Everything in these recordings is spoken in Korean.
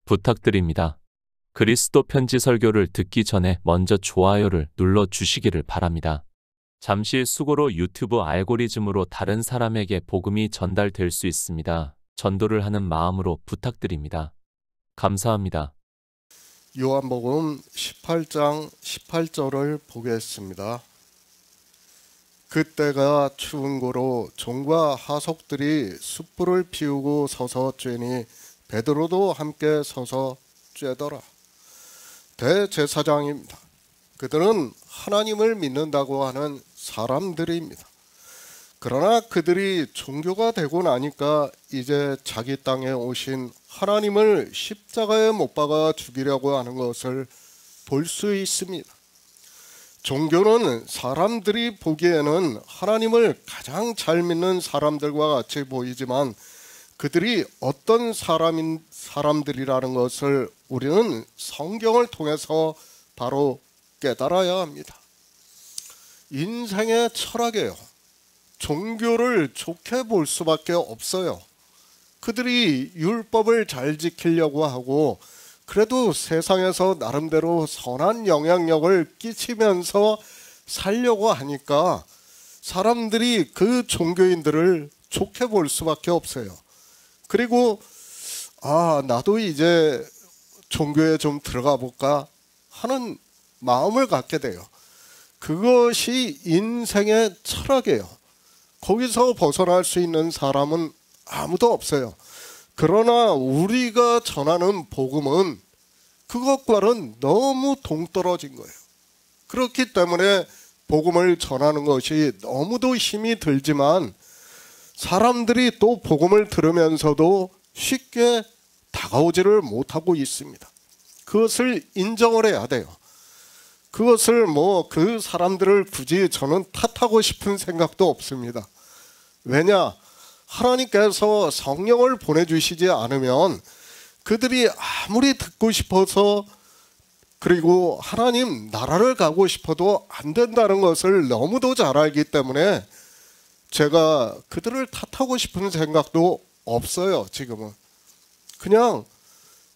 부탁드립니다. 그리스도 편지 설교를 듣기 전에 먼저 좋아요를 눌러 주시기를 바랍니다. 잠시 수고로 유튜브 알고리즘으로 다른 사람에게 복음이 전달될 수 있습니다. 전도를 하는 마음으로 부탁드립니다. 감사합니다. 요한복음 18장 18절을 보겠습니다. 그때가 추운 고로 종과 하속들이 숯불을 피우고 서서 쬐니 베드로도 함께 서서 쬐더라. 대제사장입니다. 그들은 하나님을 믿는다고 하는 사람들입니다. 그러나 그들이 종교가 되고 나니까 이제 자기 땅에 오신 하나님을 십자가에 못 박아 죽이려고 하는 것을 볼 수 있습니다. 종교는 사람들이 보기에는 하나님을 가장 잘 믿는 사람들과 같이 보이지만 그들이 어떤 사람들이라는 것을 우리는 성경을 통해서 바로 깨달아야 합니다. 인생의 철학이에요. 종교를 좋게 볼 수밖에 없어요. 그들이 율법을 잘 지키려고 하고 그래도 세상에서 나름대로 선한 영향력을 끼치면서 살려고 하니까 사람들이 그 종교인들을 좋게 볼 수밖에 없어요. 그리고 나도 이제 종교에 좀 들어가 볼까 하는 마음을 갖게 돼요. 그것이 인생의 철학이에요. 거기서 벗어날 수 있는 사람은 아무도 없어요. 그러나 우리가 전하는 복음은 그것과는 너무 동떨어진 거예요. 그렇기 때문에 복음을 전하는 것이 너무도 힘이 들지만 사람들이 또 복음을 들으면서도 쉽게 다가오지를 못하고 있습니다. 그것을 인정을 해야 돼요. 그것을 그 사람들을 굳이 저는 탓하고 싶은 생각도 없습니다. 왜냐? 하나님께서 성령을 보내주시지 않으면 그들이 아무리 듣고 싶어서 그리고 하나님 나라를 가고 싶어도 안 된다는 것을 너무도 잘 알기 때문에 제가 그들을 탓하고 싶은 생각도 없어요. 지금은 그냥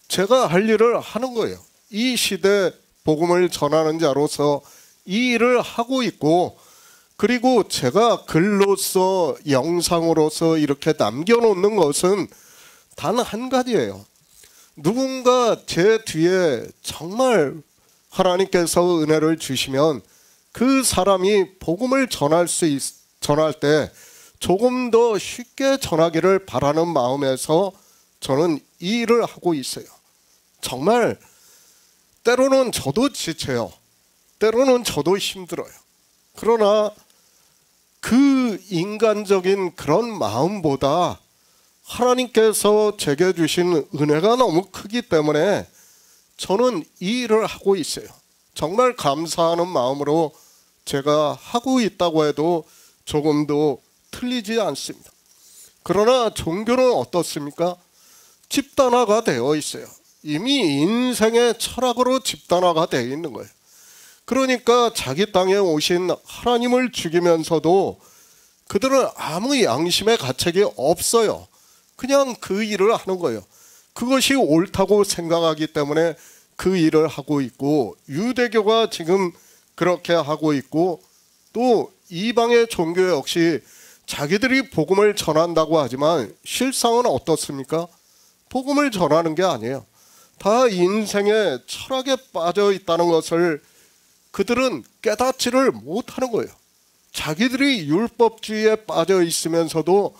제가 할 일을 하는 거예요. 이 시대 복음을 전하는 자로서 이 일을 하고 있고 그리고 제가 글로서 영상으로서 이렇게 남겨놓는 것은 단 한 가지예요. 누군가 제 뒤에 정말 하나님께서 은혜를 주시면 그 사람이 복음을 전할 때 조금 더 쉽게 전하기를 바라는 마음에서 저는 이 일을 하고 있어요. 정말 때로는 저도 지쳐요. 때로는 저도 힘들어요. 그러나 그 인간적인 그런 마음보다 하나님께서 제게 주신 은혜가 너무 크기 때문에 저는 이 일을 하고 있어요. 정말 감사하는 마음으로 제가 하고 있다고 해도 조금도 틀리지 않습니다. 그러나 종교는 어떻습니까? 집단화가 되어 있어요. 이미 인생의 철학으로 집단화가 되어 있는 거예요. 그러니까 자기 땅에 오신 하나님을 죽이면서도 그들은 아무 양심의 가책이 없어요. 그냥 그 일을 하는 거예요. 그것이 옳다고 생각하기 때문에 그 일을 하고 있고 유대교가 지금 그렇게 하고 있고 또 이방의 종교 역시 자기들이 복음을 전한다고 하지만 실상은 어떻습니까? 복음을 전하는 게 아니에요. 다 인생의 철학에 빠져 있다는 것을 그들은 깨닫지를 못하는 거예요. 자기들이 율법주의에 빠져 있으면서도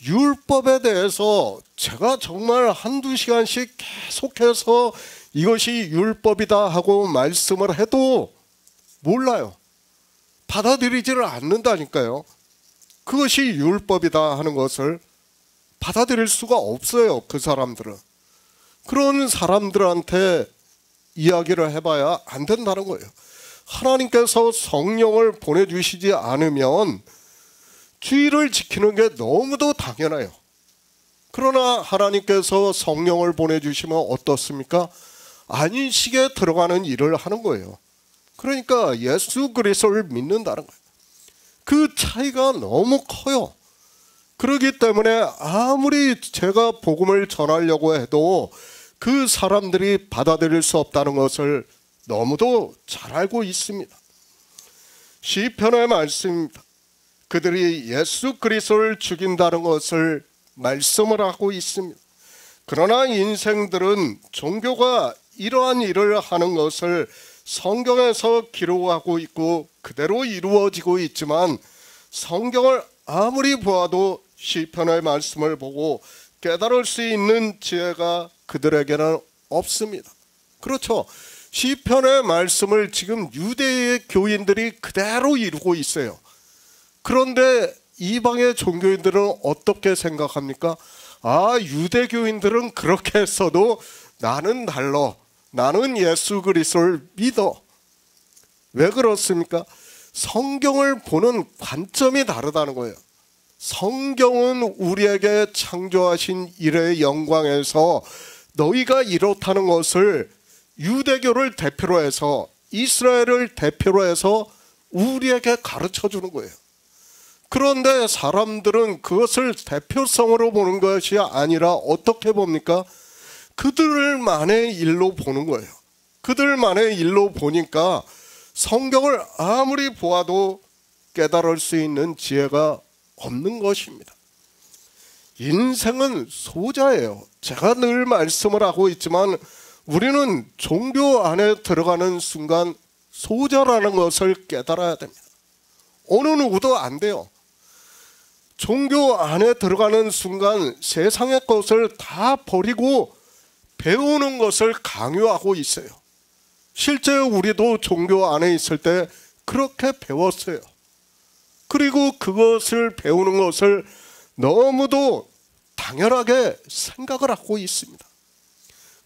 율법에 대해서 제가 정말 한두 시간씩 계속해서 이것이 율법이다 하고 말씀을 해도 몰라요. 받아들이지를 않는다니까요. 그것이 율법이다 하는 것을 받아들일 수가 없어요. 그 사람들은. 그런 사람들한테 이야기를 해봐야 안 된다는 거예요. 하나님께서 성령을 보내주시지 않으면 주의를 지키는 게 너무도 당연해요. 그러나 하나님께서 성령을 보내주시면 어떻습니까? 안식에 들어가는 일을 하는 거예요. 그러니까 예수 그리스도를 믿는다는 거예요. 그 차이가 너무 커요. 그렇기 때문에 아무리 제가 복음을 전하려고 해도 그 사람들이 받아들일 수 없다는 것을 너무도 잘 알고 있습니다. 시편의 말씀입니다. 그들이 예수 그리스도를 죽인다는 것을 말씀을 하고 있습니다. 그러나 인생들은 종교가 이러한 일을 하는 것을 성경에서 기록하고 있고 그대로 이루어지고 있지만 성경을 아무리 보아도 시편의 말씀을 보고 깨달을 수 있는 지혜가 그들에게는 없습니다. 그렇죠. 시편의 말씀을 지금 유대의 교인들이 그대로 이루고 있어요. 그런데 이방의 종교인들은 어떻게 생각합니까? 유대교인들은 그렇게 했어도 나는 달라. 나는 예수 그리스도를 믿어. 왜 그렇습니까? 성경을 보는 관점이 다르다는 거예요. 성경은 우리에게 창조하신 일의 영광에서 너희가 이렇다는 것을 유대교를 대표로 해서 이스라엘을 대표로 해서 우리에게 가르쳐 주는 거예요. 그런데 사람들은 그것을 대표성으로 보는 것이 아니라 어떻게 봅니까? 그들만의 일로 보는 거예요. 그들만의 일로 보니까 성경을 아무리 보아도 깨달을 수 있는 지혜가 없는 것입니다. 인생은 소자예요. 제가 늘 말씀을 하고 있지만 우리는 종교 안에 들어가는 순간 소자라는 것을 깨달아야 됩니다. 어느 누구도 안 돼요. 종교 안에 들어가는 순간 세상의 것을 다 버리고 배우는 것을 강요하고 있어요. 실제 우리도 종교 안에 있을 때 그렇게 배웠어요. 그리고 그것을 배우는 것을 너무도 당연하게 생각을 하고 있습니다.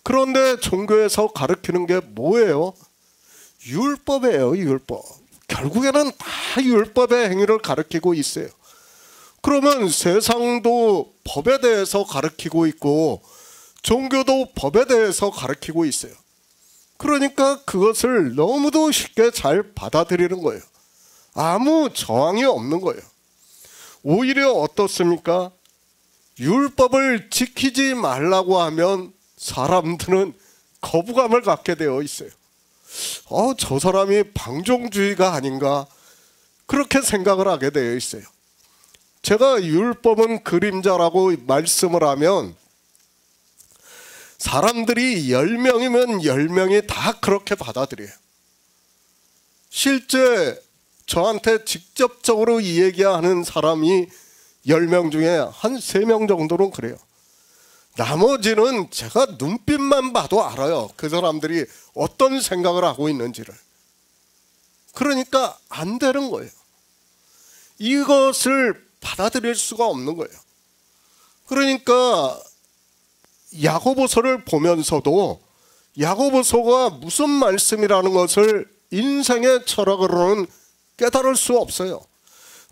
그런데 종교에서 가르치는 게 뭐예요? 율법이에요. 율법. 결국에는 다 율법의 행위를 가르치고 있어요. 그러면 세상도 법에 대해서 가르치고 있고 종교도 법에 대해서 가르치고 있어요. 그러니까 그것을 너무도 쉽게 잘 받아들이는 거예요. 아무 저항이 없는 거예요. 오히려 어떻습니까? 율법을 지키지 말라고 하면 사람들은 거부감을 갖게 되어 있어요. 저 사람이 방종주의가 아닌가 그렇게 생각을 하게 되어 있어요. 제가 율법은 그림자라고 말씀을 하면 사람들이 10명이면 10명이 다 그렇게 받아들여요. 실제 저한테 직접적으로 이 얘기하는 사람이 10명 중에 한 3명 정도는 그래요. 나머지는 제가 눈빛만 봐도 알아요. 그 사람들이 어떤 생각을 하고 있는지를. 그러니까 안 되는 거예요. 이것을 받아들일 수가 없는 거예요. 그러니까 야고보서를 보면서도 야고보서가 무슨 말씀이라는 것을 인생의 철학으로는 깨달을 수 없어요.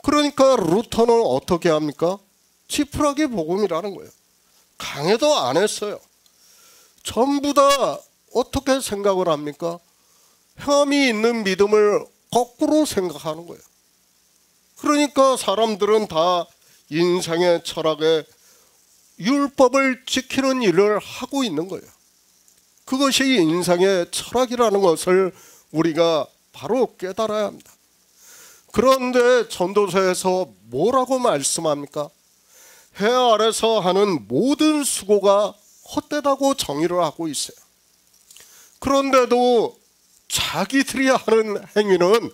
그러니까 루터는 어떻게 합니까? 지푸라기 복음이라는 거예요. 강해도 안 했어요. 전부 다 어떻게 생각을 합니까? 혐의 있는 믿음을 거꾸로 생각하는 거예요. 그러니까 사람들은 다 인생의 철학에 율법을 지키는 일을 하고 있는 거예요. 그것이 인생의 철학이라는 것을 우리가 바로 깨달아야 합니다. 그런데 전도서에서 뭐라고 말씀합니까? 해 아래서 하는 모든 수고가 헛되다고 정의를 하고 있어요. 그런데도 자기들이 하는 행위는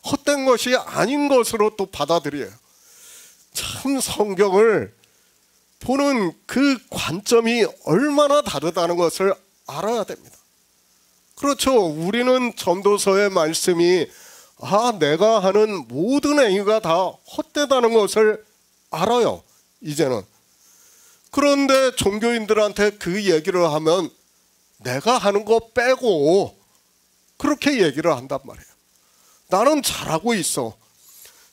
헛된 것이 아닌 것으로 또 받아들여요. 참 성경을 보는 그 관점이 얼마나 다르다는 것을 알아야 됩니다. 그렇죠. 우리는 전도서의 말씀이 내가 하는 모든 행위가 다 헛되다는 것을 알아요. 이제는. 그런데 종교인들한테 그 얘기를 하면 내가 하는 거 빼고 그렇게 얘기를 한단 말이에요. 나는 잘하고 있어.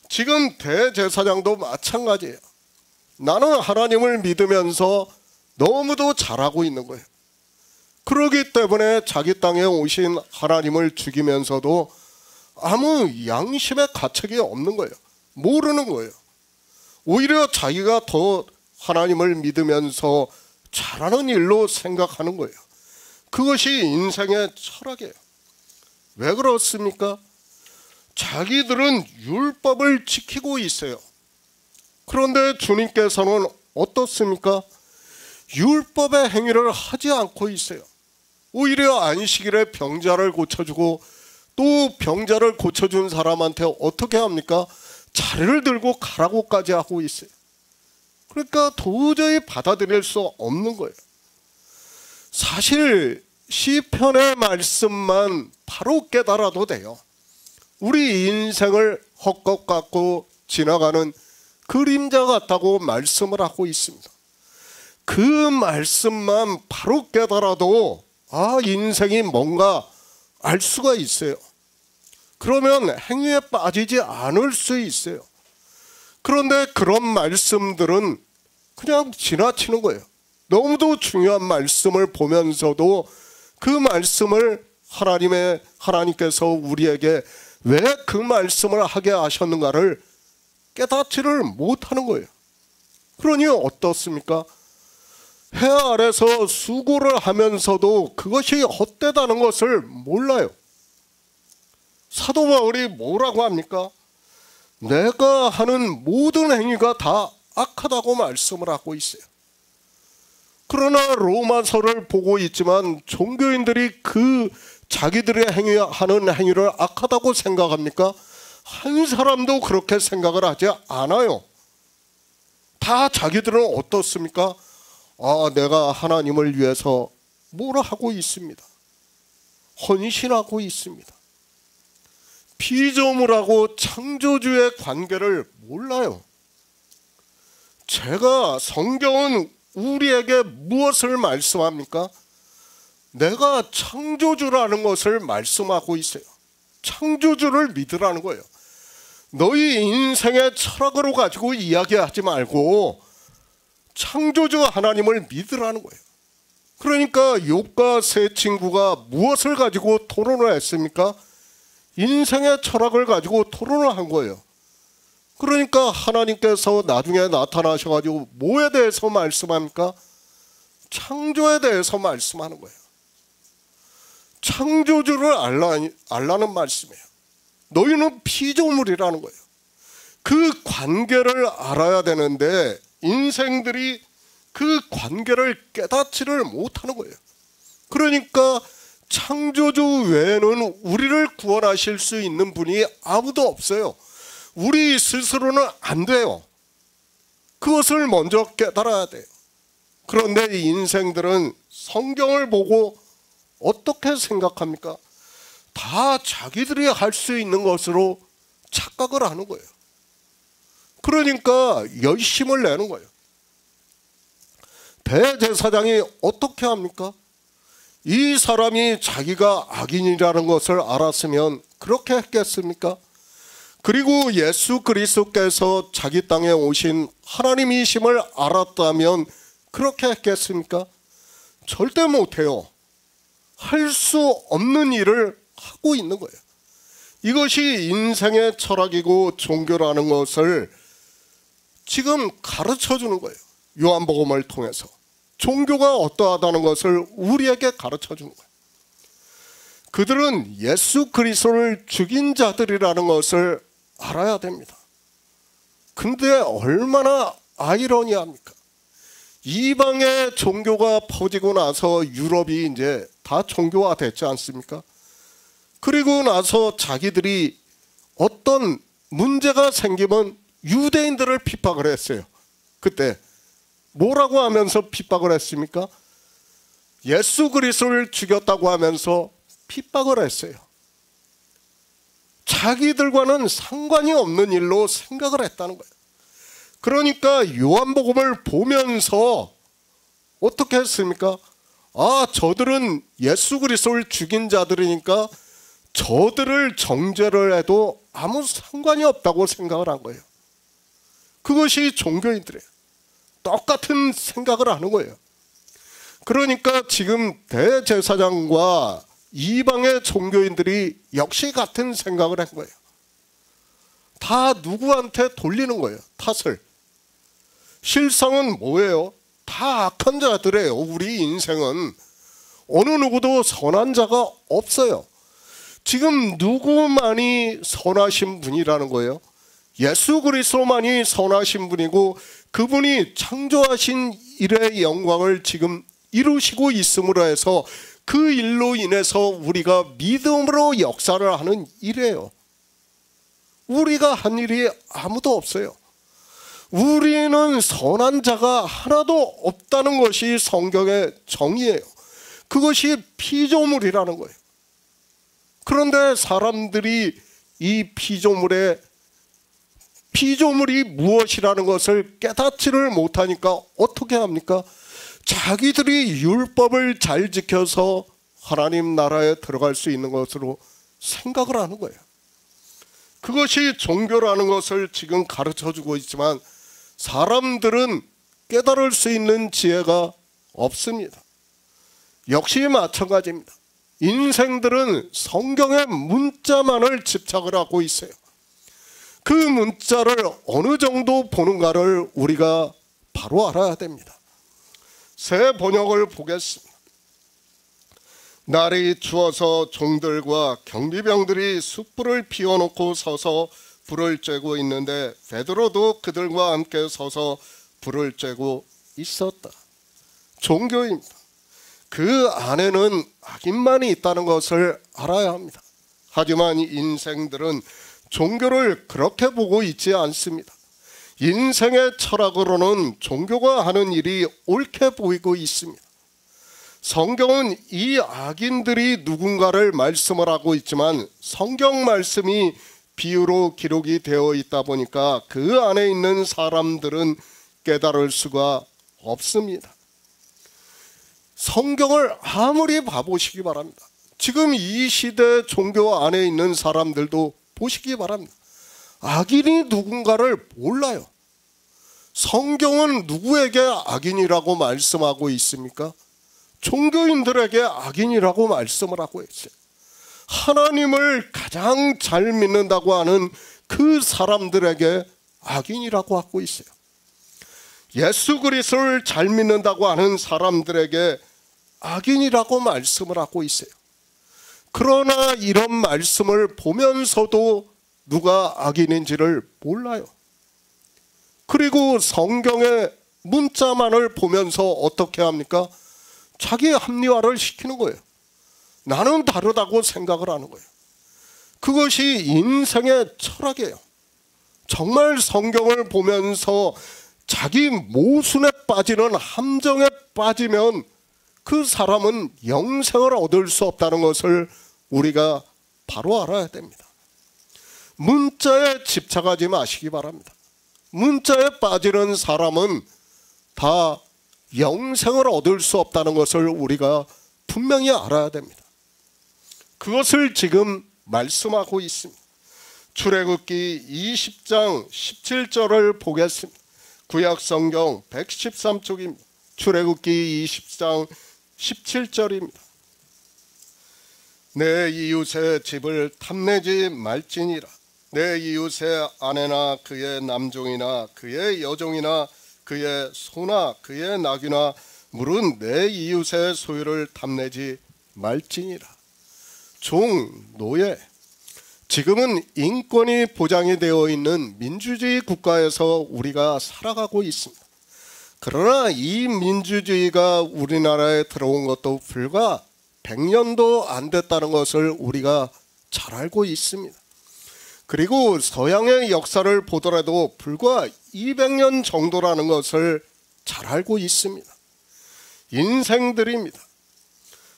지금 대제사장도 마찬가지예요. 나는 하나님을 믿으면서 너무도 잘하고 있는 거예요. 그러기 때문에 자기 땅에 오신 하나님을 죽이면서도 아무 양심의 가책이 없는 거예요. 모르는 거예요. 오히려 자기가 더 하나님을 믿으면서 잘하는 일로 생각하는 거예요. 그것이 인생의 철학이에요. 왜 그렇습니까? 자기들은 율법을 지키고 있어요. 그런데 주님께서는 어떻습니까? 율법의 행위를 하지 않고 있어요. 오히려 안식일에 병자를 고쳐주고 또 병자를 고쳐준 사람한테 어떻게 합니까? 자리를 들고 가라고까지 하고 있어요. 그러니까 도저히 받아들일 수 없는 거예요. 사실 시편의 말씀만 바로 깨달아도 돼요. 우리 인생을 헛것 같고 지나가는 그림자 같다고 말씀을 하고 있습니다. 그 말씀만 바로 깨달아도 인생이 뭔가 알 수가 있어요. 그러면 행위에 빠지지 않을 수 있어요. 그런데 그런 말씀들은 그냥 지나치는 거예요. 너무도 중요한 말씀을 보면서도 그 말씀을 하나님께서 우리에게 왜 그 말씀을 하게 하셨는가를 깨닫지를 못하는 거예요. 그러니 어떻습니까? 해 아래서 수고를 하면서도 그것이 헛되다는 것을 몰라요. 사도 바울이 뭐라고 합니까? 내가 하는 모든 행위가 다 악하다고 말씀을 하고 있어요. 그러나 로마서를 보고 있지만 종교인들이 그 자기들의 하는 행위를 악하다고 생각합니까? 한 사람도 그렇게 생각을 하지 않아요. 다 자기들은 어떻습니까? 내가 하나님을 위해서 뭐라 하고 있습니다. 헌신하고 있습니다. 피조물하고 창조주의 관계를 몰라요. 성경은 우리에게 무엇을 말씀합니까? 내가 창조주라는 것을 말씀하고 있어요. 창조주를 믿으라는 거예요. 너희 인생의 철학으로 가지고 이야기하지 말고 창조주 하나님을 믿으라는 거예요. 그러니까 욥과 세 친구가 무엇을 가지고 토론을 했습니까? 인생의 철학을 가지고 토론을 한 거예요. 그러니까 하나님께서 나중에 나타나셔가지고 뭐에 대해서 말씀합니까? 창조에 대해서 말씀하는 거예요. 창조주를 알라는 말씀이에요. 너희는 피조물이라는 거예요. 그 관계를 알아야 되는데 인생들이 그 관계를 깨닫지를 못하는 거예요. 그러니까 창조주 외에는 우리를 구원하실 수 있는 분이 아무도 없어요. 우리 스스로는 안 돼요. 그것을 먼저 깨달아야 돼요. 그런데 인생들은 성경을 보고 어떻게 생각합니까? 다 자기들이 할 수 있는 것으로 착각을 하는 거예요. 그러니까 열심을 내는 거예요. 대제사장이 어떻게 합니까? 이 사람이 자기가 악인이라는 것을 알았으면 그렇게 했겠습니까? 그리고 예수 그리스도께서 자기 땅에 오신 하나님이심을 알았다면 그렇게 했겠습니까? 절대 못해요. 할 수 없는 일을 하고 있는 거예요. 이것이 인생의 철학이고 종교라는 것을 지금 가르쳐 주는 거예요. 요한복음을 통해서 종교가 어떠하다는 것을 우리에게 가르쳐 주는 거예요. 그들은 예수 그리스도를 죽인 자들이라는 것을 알아야 됩니다. 근데 얼마나 아이러니합니까? 이방의 종교가 퍼지고 나서 유럽이 이제 다 종교화 됐지 않습니까? 그리고 나서 자기들이 어떤 문제가 생기면 유대인들을 핍박을 했어요. 그때 뭐라고 하면서 핍박을 했습니까? 예수 그리스도를 죽였다고 하면서 핍박을 했어요. 자기들과는 상관이 없는 일로 생각을 했다는 거예요. 그러니까 요한복음을 보면서 어떻게 했습니까? 저들은 예수 그리스도를 죽인 자들이니까 저들을 정죄를 해도 아무 상관이 없다고 생각을 한 거예요. 그것이 종교인들이에요. 똑같은 생각을 하는 거예요. 그러니까 지금 대제사장과 이방의 종교인들이 역시 같은 생각을 한 거예요. 다 누구한테 돌리는 거예요, 탓을. 실상은 뭐예요? 다 악한 자들이에요. 우리 인생은 어느 누구도 선한 자가 없어요. 지금 누구만이 선하신 분이라는 거예요? 예수 그리스도만이 선하신 분이고 그분이 창조하신 일의 영광을 지금 이루시고 있음으로 해서 그 일로 인해서 우리가 믿음으로 역사를 하는 일이에요. 우리가 한 일이 아무도 없어요. 우리는 선한 자가 하나도 없다는 것이 성경의 정의예요. 그것이 피조물이라는 거예요. 그런데 사람들이 이 피조물이 무엇이라는 것을 깨닫지를 못하니까 어떻게 합니까? 자기들이 율법을 잘 지켜서 하나님 나라에 들어갈 수 있는 것으로 생각을 하는 거예요. 그것이 종교라는 것을 지금 가르쳐주고 있지만 사람들은 깨달을 수 있는 지혜가 없습니다. 역시 마찬가지입니다. 인생들은 성경의 문자만을 집착을 하고 있어요. 그 문자를 어느 정도 보는가를 우리가 바로 알아야 됩니다. 새 번역을 보겠습니다. 날이 추워서 종들과 경비병들이 숯불을 피워놓고 서서 불을 쬐고 있는데 베드로도 그들과 함께 서서 불을 쬐고 있었다. 종교입니다. 그 안에는 악인만이 있다는 것을 알아야 합니다. 하지만 인생들은 종교를 그렇게 보고 있지 않습니다. 인생의 철학으로는 종교가 하는 일이 옳게 보이고 있습니다. 성경은 이 악인들이 누군가를 말씀을 하고 있지만 성경 말씀이 비유로 기록이 되어 있다 보니까 그 안에 있는 사람들은 깨달을 수가 없습니다. 성경을 아무리 봐보시기 바랍니다. 지금 이 시대 종교 안에 있는 사람들도 보시기 바랍니다. 악인이 누군가를 몰라요. 성경은 누구에게 악인이라고 말씀하고 있습니까? 종교인들에게 악인이라고 말씀을 하고 있어요. 하나님을 가장 잘 믿는다고 하는 그 사람들에게 악인이라고 하고 있어요. 예수 그리스도를 잘 믿는다고 하는 사람들에게 악인이라고 말씀을 하고 있어요. 그러나 이런 말씀을 보면서도 누가 악인인지를 몰라요. 그리고 성경의 문자만을 보면서 어떻게 합니까? 자기 합리화를 시키는 거예요. 나는 다르다고 생각을 하는 거예요. 그것이 인생의 철학이에요. 정말 성경을 보면서 자기 모순에 빠지는 함정에 빠지면 그 사람은 영생을 얻을 수 없다는 것을 우리가 바로 알아야 됩니다. 문자에 집착하지 마시기 바랍니다. 문자에 빠지는 사람은 다 영생을 얻을 수 없다는 것을 우리가 분명히 알아야 됩니다. 그것을 지금 말씀하고 있습니다. 출애굽기 20장 17절을 보겠습니다. 구약성경 113쪽입니다. 출애굽기 20장 17절입니다. 내 이웃의 집을 탐내지 말지니라. 내 이웃의 아내나 그의 남종이나 그의 여종이나 그의 소나 그의 나귀나 물은 내 이웃의 소유를 탐내지 말지니라. 종, 노예, 지금은 인권이 보장이 되어 있는 민주주의 국가에서 우리가 살아가고 있습니다. 그러나 이 민주주의가 우리나라에 들어온 것도 불과 100년도 안 됐다는 것을 우리가 잘 알고 있습니다. 그리고 서양의 역사를 보더라도 불과 200년 정도라는 것을 잘 알고 있습니다. 인생들입니다.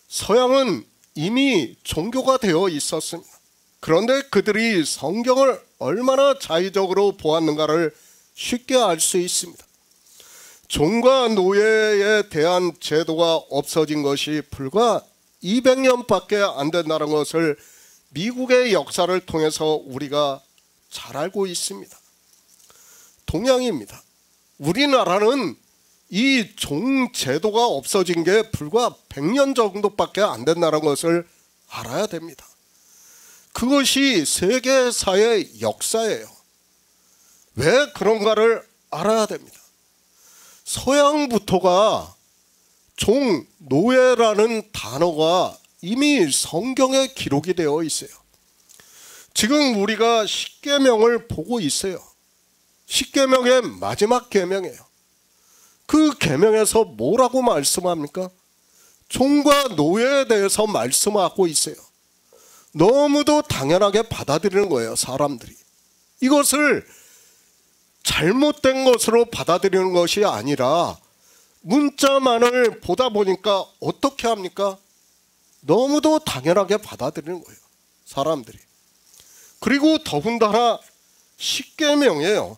서양은 이미 종교가 되어 있었습니다. 그런데 그들이 성경을 얼마나 자의적으로 보았는가를 쉽게 알 수 있습니다. 종과 노예에 대한 제도가 없어진 것이 불과 200년밖에 안 된다는 것을 미국의 역사를 통해서 우리가 잘 알고 있습니다. 동양입니다. 우리나라는 이 종 제도가 없어진 게 불과 100년 정도밖에 안 된다는 것을 알아야 됩니다. 그것이 세계사의 역사예요. 왜 그런가를 알아야 됩니다. 서양부터가 종, 노예라는 단어가 이미 성경에 기록이 되어 있어요. 지금 우리가 십계명을 보고 있어요. 십계명의 마지막 계명이에요. 그 계명에서 뭐라고 말씀합니까? 종과 노예에 대해서 말씀하고 있어요. 너무도 당연하게 받아들이는 거예요, 사람들이. 이것을 잘못된 것으로 받아들이는 것이 아니라 문자만을 보다 보니까 어떻게 합니까? 너무도 당연하게 받아들이는 거예요, 사람들이. 그리고 더군다나 십계명이에요.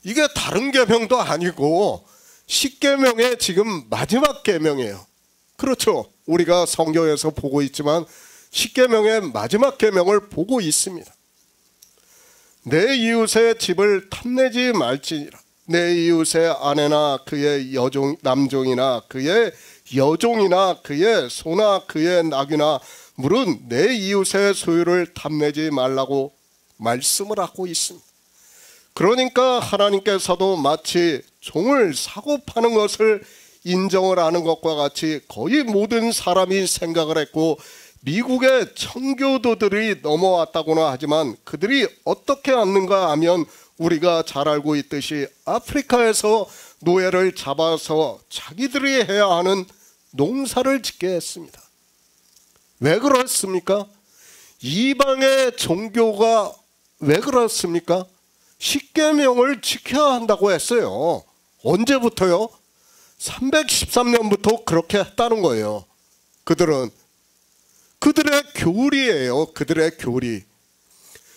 이게 다른 계명도 아니고 십계명의 지금 마지막 계명이에요. 그렇죠. 우리가 성경에서 보고 있지만 십계명의 마지막 계명을 보고 있습니다. 내 이웃의 집을 탐내지 말지니라. 내 이웃의 아내나 그의 남종이나 그의 여종이나 그의 소나 그의 낙이나 물은 내 이웃의 소유를 탐내지 말라고 말씀을 하고 있습니다. 그러니까 하나님께서도 마치 종을 사고 파는 것을 인정을 하는 것과 같이 거의 모든 사람이 생각을 했고, 미국의 청교도들이 넘어왔다고나 하지만 그들이 어떻게 왔는가 하면 우리가 잘 알고 있듯이 아프리카에서 노예를 잡아서 자기들이 해야 하는 농사를 짓게 했습니다. 왜 그렇습니까? 이방의 종교가 왜 그렇습니까? 십계명을 지켜야 한다고 했어요. 언제부터요? 313년부터 그렇게 했다는 거예요. 그들의 교리예요. 그들의 교리.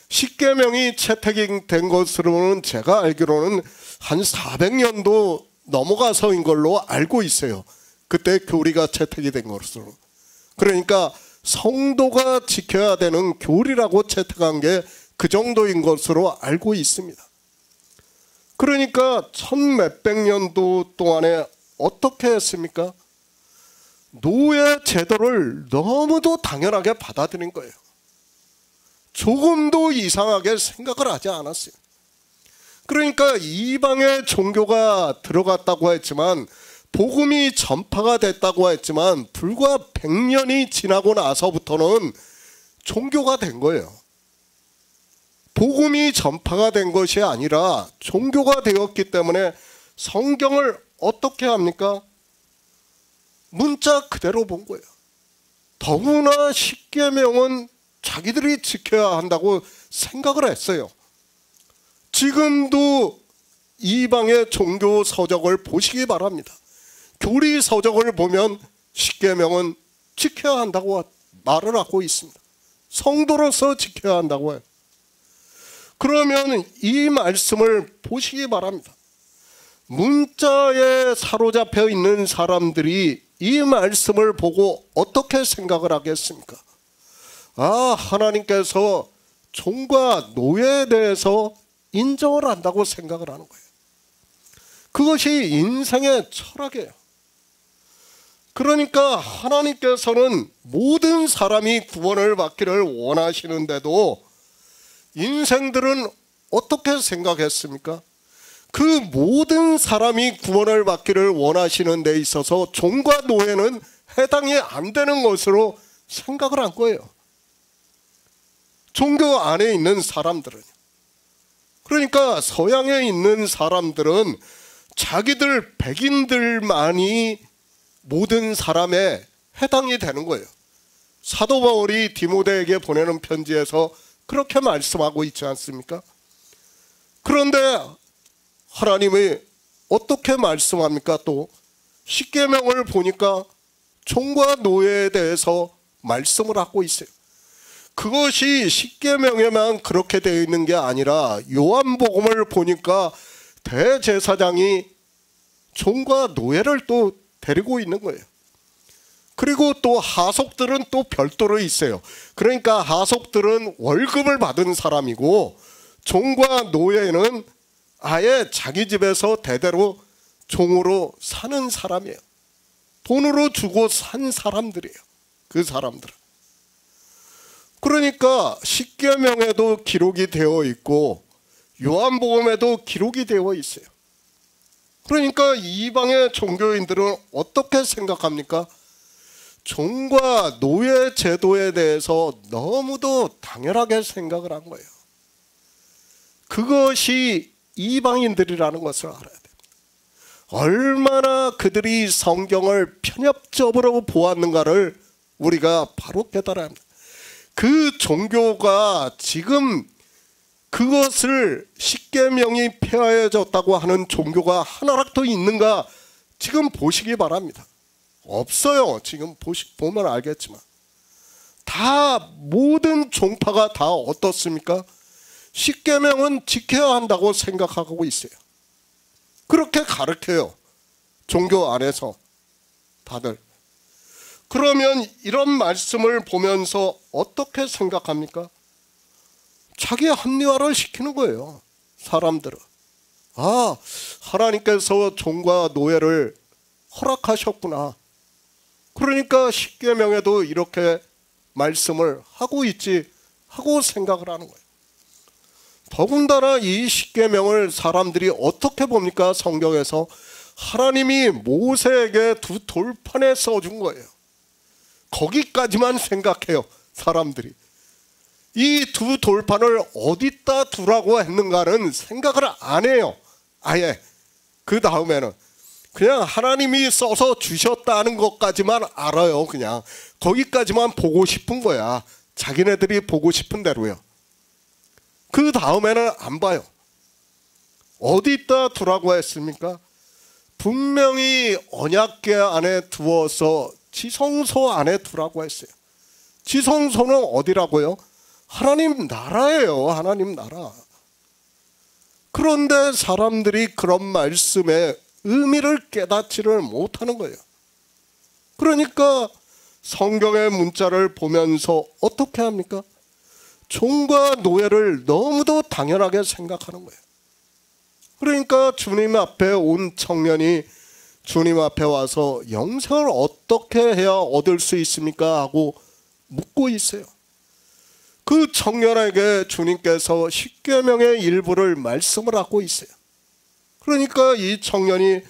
십계명이 채택된 것으로는 제가 알기로는 한 400년도 넘어가서인 걸로 알고 있어요. 그때 교리가 채택이 된 것으로. 그러니까 성도가 지켜야 되는 교리라고 채택한 게 그 정도인 것으로 알고 있습니다. 그러니까 1000몇백 년도 동안에 어떻게 했습니까? 노예 제도를 너무도 당연하게 받아들인 거예요. 조금도 이상하게 생각을 하지 않았어요. 그러니까 이방의 종교가 들어갔다고 했지만, 복음이 전파가 됐다고 했지만 불과 100년이 지나고 나서부터는 종교가 된 거예요. 복음이 전파가 된 것이 아니라 종교가 되었기 때문에 성경을 어떻게 합니까? 문자 그대로 본 거예요. 더구나 십계명은 자기들이 지켜야 한다고 생각을 했어요. 지금도 이방의 종교 서적을 보시기 바랍니다. 교리 서적을 보면 십계명은 지켜야 한다고 말을 하고 있습니다. 성도로서 지켜야 한다고 해요. 그러면 이 말씀을 보시기 바랍니다. 문자에 사로잡혀 있는 사람들이 이 말씀을 보고 어떻게 생각을 하겠습니까? 아, 하나님께서 종과 노예에 대해서 인정을 한다고 생각을 하는 거예요. 그것이 인생의 철학이에요. 그러니까 하나님께서는 모든 사람이 구원을 받기를 원하시는데도 인생들은 어떻게 생각했습니까? 그 모든 사람이 구원을 받기를 원하시는 데 있어서 종과 노예는 해당이 안 되는 것으로 생각을 한 거예요. 종교 안에 있는 사람들은. 그러니까 서양에 있는 사람들은 자기들 백인들만이 모든 사람에 해당이 되는 거예요. 사도 바울이 디모데에게 보내는 편지에서 그렇게 말씀하고 있지 않습니까? 그런데 하나님이 어떻게 말씀합니까? 또 십계명을 보니까 종과 노예에 대해서 말씀을 하고 있어요. 그것이 십계명에만 그렇게 되어 있는 게 아니라 요한복음을 보니까 대제사장이 종과 노예를 또 데리고 있는 거예요. 그리고 또 하속들은 또 별도로 있어요. 그러니까 하속들은 월급을 받은 사람이고 종과 노예는 아예 자기 집에서 대대로 종으로 사는 사람이에요. 돈으로 주고 산 사람들이에요. 그 사람들은. 그러니까 십계명에도 기록이 되어 있고 요한복음에도 기록이 되어 있어요. 그러니까 이방의 종교인들은 어떻게 생각합니까? 종과 노예 제도에 대해서 너무도 당연하게 생각을 한 거예요. 그것이 이방인들이라는 것을 알아야 됩니다. 얼마나 그들이 성경을 편협적으로 보았는가를 우리가 바로 깨달아야 합니다. 그 종교가 지금 그것을 십계명이 폐하해졌다고 하는 종교가 하나라도 있는가 지금 보시기 바랍니다. 없어요. 지금 보면 알겠지만 다 모든 종파가 다 어떻습니까? 십계명은 지켜야 한다고 생각하고 있어요. 그렇게 가르쳐요. 종교 안에서 다들. 그러면 이런 말씀을 보면서 어떻게 생각합니까? 자기 합리화를 시키는 거예요. 사람들은. 아, 하나님께서 종과 노예를 허락하셨구나. 그러니까 십계명에도 이렇게 말씀을 하고 있지 하고 생각을 하는 거예요. 더군다나 이 십계명을 사람들이 어떻게 봅니까? 성경에서 하나님이 모세에게 두 돌판에 써준 거예요. 거기까지만 생각해요. 사람들이. 이 두 돌판을 어디다 두라고 했는가는 생각을 안 해요. 아예. 그 다음에는 그냥 하나님이 써서 주셨다는 것까지만 알아요. 그냥 거기까지만 보고 싶은 거야. 자기네들이 보고 싶은 대로요. 그 다음에는 안 봐요. 어디다 두라고 했습니까? 분명히 언약궤 안에 두어서 지성소 안에 두라고 했어요. 지성소는 어디라고요? 하나님 나라예요. 하나님 나라. 그런데 사람들이 그런 말씀의 의미를 깨닫지를 못하는 거예요. 그러니까 성경의 문자를 보면서 어떻게 합니까? 종과 노예를 너무도 당연하게 생각하는 거예요. 그러니까 주님 앞에 온 청년이 주님 앞에 와서 영생을 어떻게 해야 얻을 수 있습니까? 하고 묻고 있어요. 그 청년에게 주님께서 십계명의 일부를 말씀을 하고 있어요. 그러니까 이 청년이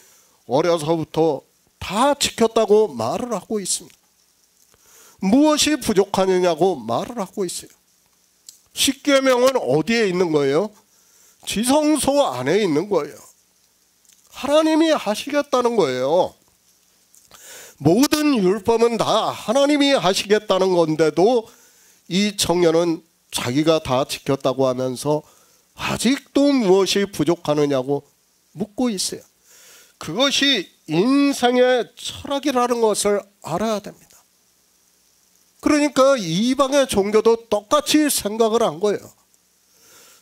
어려서부터 다 지켰다고 말을 하고 있습니다. 무엇이 부족하느냐고 말을 하고 있어요. 십계명은 어디에 있는 거예요? 지성소 안에 있는 거예요. 하나님이 하시겠다는 거예요. 모든 율법은 다 하나님이 하시겠다는 건데도 이 청년은 자기가 다 지켰다고 하면서 아직도 무엇이 부족하느냐고 묻고 있어요. 그것이 인생의 철학이라는 것을 알아야 됩니다. 그러니까 이방의 종교도 똑같이 생각을 한 거예요.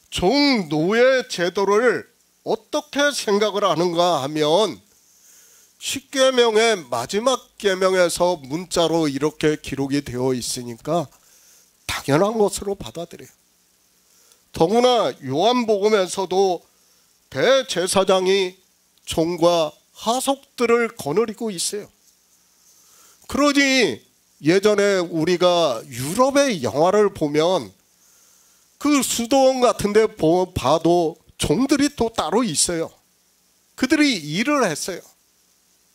종 노예 제도를 어떻게 생각을 하는가 하면 십계명의 마지막 계명에서 문자로 이렇게 기록이 되어 있으니까 당연한 것으로 받아들여요. 더구나 요한복음에서도 대제사장이 종과 하속들을 거느리고 있어요. 그러니 예전에 우리가 유럽의 영화를 보면 그 수도원 같은 데 봐도 종들이 또 따로 있어요. 그들이 일을 했어요.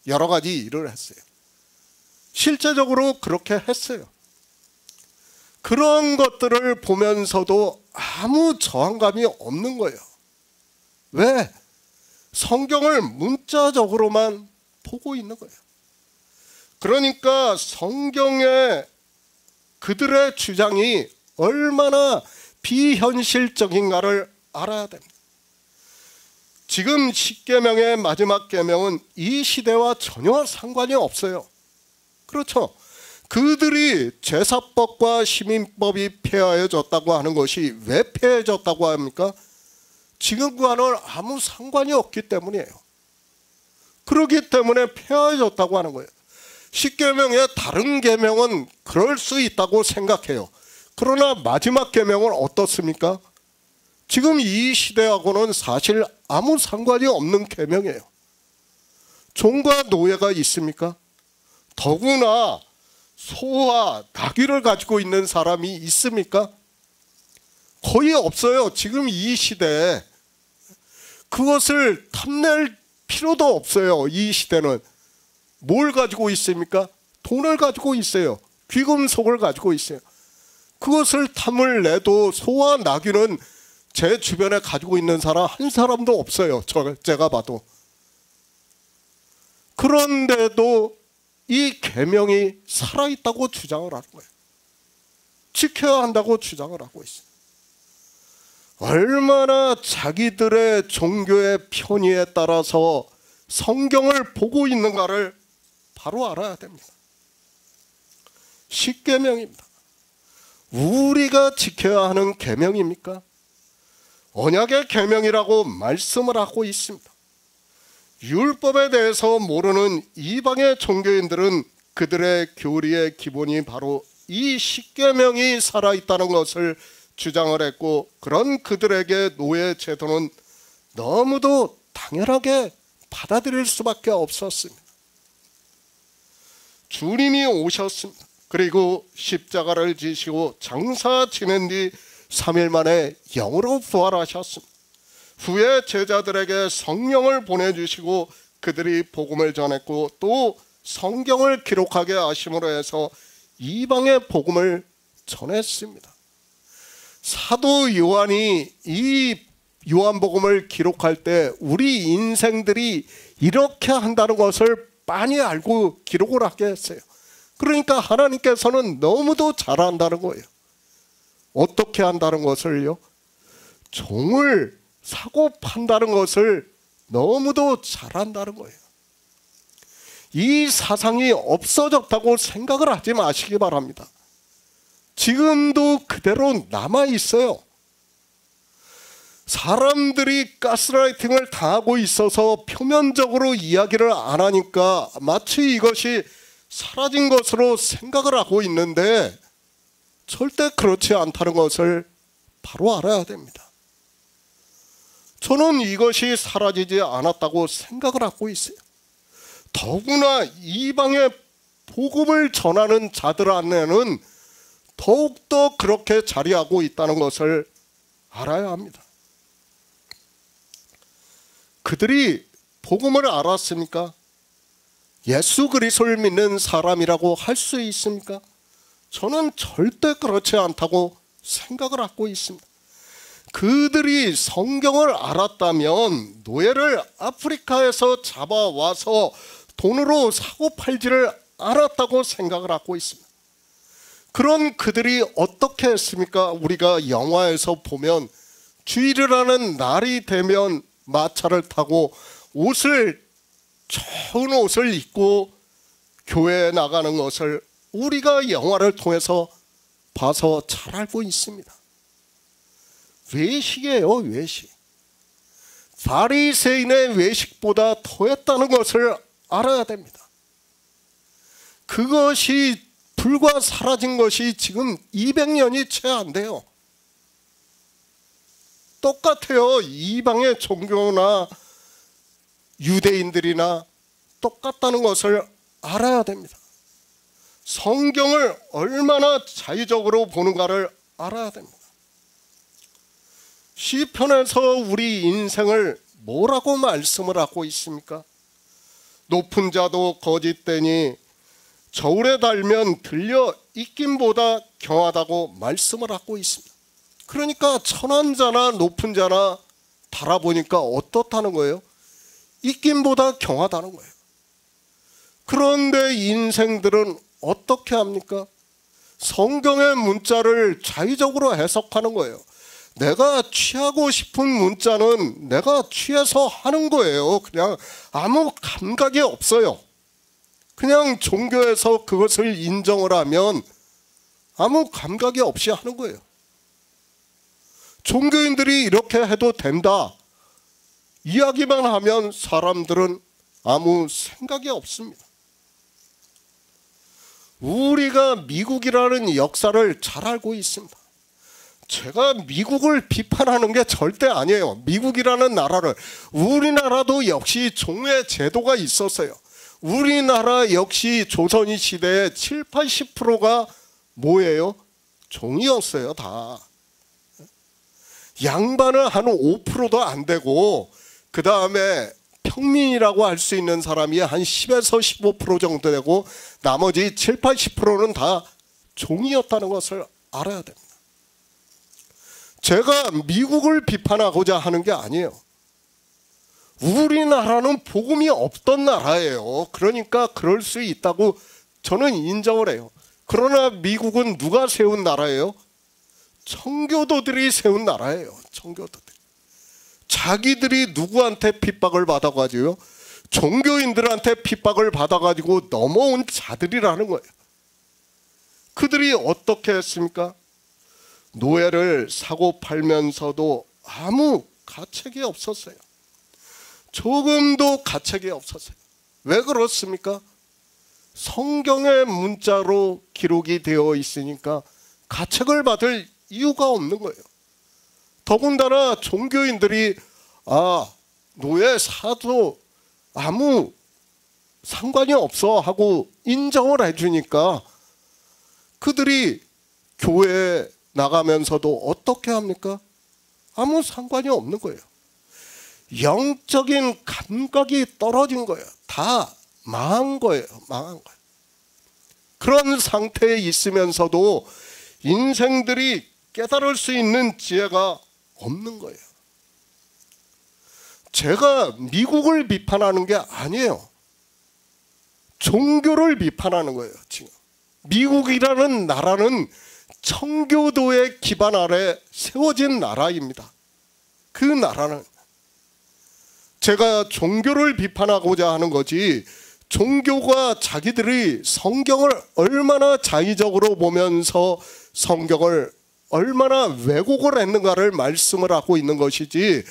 여러 가지 일을 했어요. 실제적으로 그렇게 했어요. 그런 것들을 보면서도 아무 저항감이 없는 거예요. 왜? 성경을 문자적으로만 보고 있는 거예요. 그러니까 성경의 그들의 주장이 얼마나 비현실적인가를 알아야 됩니다. 지금 십계명의 마지막 계명은 이 시대와 전혀 상관이 없어요. 그렇죠? 그들이 제사법과 시민법이 폐하해졌다고 하는 것이 왜 폐하해졌다고 합니까? 지금과는 아무 상관이 없기 때문이에요. 그렇기 때문에 폐하해졌다고 하는 거예요. 십계명의 다른 계명은 그럴 수 있다고 생각해요. 그러나 마지막 계명은 어떻습니까? 지금 이 시대하고는 사실 아무 상관이 없는 계명이에요. 종과 노예가 있습니까? 더구나 소와 나귀를 가지고 있는 사람이 있습니까? 거의 없어요. 지금 이 시대에 그것을 탐낼 필요도 없어요. 이 시대는 뭘 가지고 있습니까? 돈을 가지고 있어요. 귀금속을 가지고 있어요. 그것을 탐을 내도 소와 나귀는 제 주변에 가지고 있는 사람 한 사람도 없어요. 제가 봐도. 그런데도 이 계명이 살아있다고 주장을 하는 거예요. 지켜야 한다고 주장을 하고 있어요. 얼마나 자기들의 종교의 편의에 따라서 성경을 보고 있는가를 바로 알아야 됩니다. 십계명입니다. 우리가 지켜야 하는 계명입니까? 언약의 계명이라고 말씀을 하고 있습니다. 율법에 대해서 모르는 이방의 종교인들은 그들의 교리의 기본이 바로 이 십계명이 살아있다는 것을 주장을 했고, 그런 그들에게 노예 제도는 너무도 당연하게 받아들일 수밖에 없었습니다. 주님이 오셨습니다. 그리고 십자가를 지시고 장사 지낸 뒤 3일 만에 영으로 부활하셨습니다. 후에 제자들에게 성령을 보내주시고 그들이 복음을 전했고, 또 성경을 기록하게 하심으로 해서 이방의 복음을 전했습니다. 사도 요한이 이 요한복음을 기록할 때 우리 인생들이 이렇게 한다는 것을 많이 알고 기록을 하게 했어요. 그러니까 하나님께서는 너무도 잘한다는 거예요. 어떻게 한다는 것을요? 종을 사고 판다는 것을 너무도 잘한다는 거예요. 이 사상이 없어졌다고 생각을 하지 마시기 바랍니다. 지금도 그대로 남아있어요. 사람들이 가스라이팅을 당하고 있어서 표면적으로 이야기를 안 하니까 마치 이것이 사라진 것으로 생각을 하고 있는데 절대 그렇지 않다는 것을 바로 알아야 됩니다. 저는 이것이 사라지지 않았다고 생각을 하고 있어요. 더구나 이방의 복음을 전하는 자들 안에는 더욱더 그렇게 자리하고 있다는 것을 알아야 합니다. 그들이 복음을 알았습니까? 예수 그리스도를 믿는 사람이라고 할 수 있습니까? 저는 절대 그렇지 않다고 생각을 하고 있습니다. 그들이 성경을 알았다면 노예를 아프리카에서 잡아와서 돈으로 사고 팔지를 않았다고 생각을 하고 있습니다. 그런 그들이 어떻게 했습니까? 우리가 영화에서 보면 주일이라는 날이 되면 마차를 타고 좋은 옷을 입고 교회에 나가는 것을 우리가 영화를 통해서 봐서 잘 알고 있습니다. 외식이에요, 외식. 바리새인의 외식보다 더했다는 것을 알아야 됩니다. 그것이 불과 사라진 것이 지금 200년이 채 안 돼요. 똑같아요. 이방의 종교나 유대인들이나 똑같다는 것을 알아야 됩니다. 성경을 얼마나 자의적으로 보는가를 알아야 됩니다. 시편에서 우리 인생을 뭐라고 말씀을 하고 있습니까? 높은 자도 거짓되니 저울에 달면 들려 익김보다 경하다고 말씀을 하고 있습니다. 그러니까 천한 자나 높은 자나 달아보니까 어떻다는 거예요? 익김보다 경하다는 거예요. 그런데 인생들은 어떻게 합니까? 성경의 문자를 자의적으로 해석하는 거예요. 내가 취하고 싶은 문자는 내가 취해서 하는 거예요. 그냥 아무 감각이 없어요. 그냥 종교에서 그것을 인정을 하면 아무 감각이 없이 하는 거예요. 종교인들이 이렇게 해도 된다 이야기만 하면 사람들은 아무 생각이 없습니다. 우리가 미국이라는 역사를 잘 알고 있습니다. 제가 미국을 비판하는 게 절대 아니에요. 미국이라는 나라를, 우리나라도 역시 종의 제도가 있었어요. 우리나라 역시 조선 시대에 7, 80%가 뭐예요? 종이었어요. 다. 양반은 한 5%도 안 되고 그 다음에 평민이라고 할 수 있는 사람이 한 10에서 15% 정도 되고 나머지 7, 80%는 다 종이었다는 것을 알아야 됩니다. 제가 미국을 비판하고자 하는 게 아니에요. 우리나라는 복음이 없던 나라예요. 그러니까 그럴 수 있다고 저는 인정을 해요. 그러나 미국은 누가 세운 나라예요? 청교도들이 세운 나라예요. 청교도들. 자기들이 누구한테 핍박을 받아가지고요? 종교인들한테 핍박을 받아가지고 넘어온 자들이라는 거예요. 그들이 어떻게 했습니까? 노예를 사고 팔면서도 아무 가책이 없었어요. 조금도 가책이 없었어요. 왜 그렇습니까? 성경의 문자로 기록이 되어 있으니까 가책을 받을 이유가 없는 거예요. 더군다나 종교인들이 노예 사도 아무 상관이 없어 하고 인정을 해주니까 그들이 교회에 나가면서도 어떻게 합니까? 아무 상관이 없는 거예요. 영적인 감각이 떨어진 거예요. 다 망한 거예요. 망한 거예요. 그런 상태에 있으면서도 인생들이 깨달을 수 있는 지혜가 없는 거예요. 제가 미국을 비판하는 게 아니에요. 종교를 비판하는 거예요. 지금 미국이라는 나라는 청교도의 기반 아래 세워진 나라입니다. 그 나라는 제가 종교를 비판하고자 하는 거지, 종교가 자기들이 성경을 얼마나 자의적으로 보면서 성경을 얼마나 왜곡을 했는가를 말씀을 하고 있는 것이지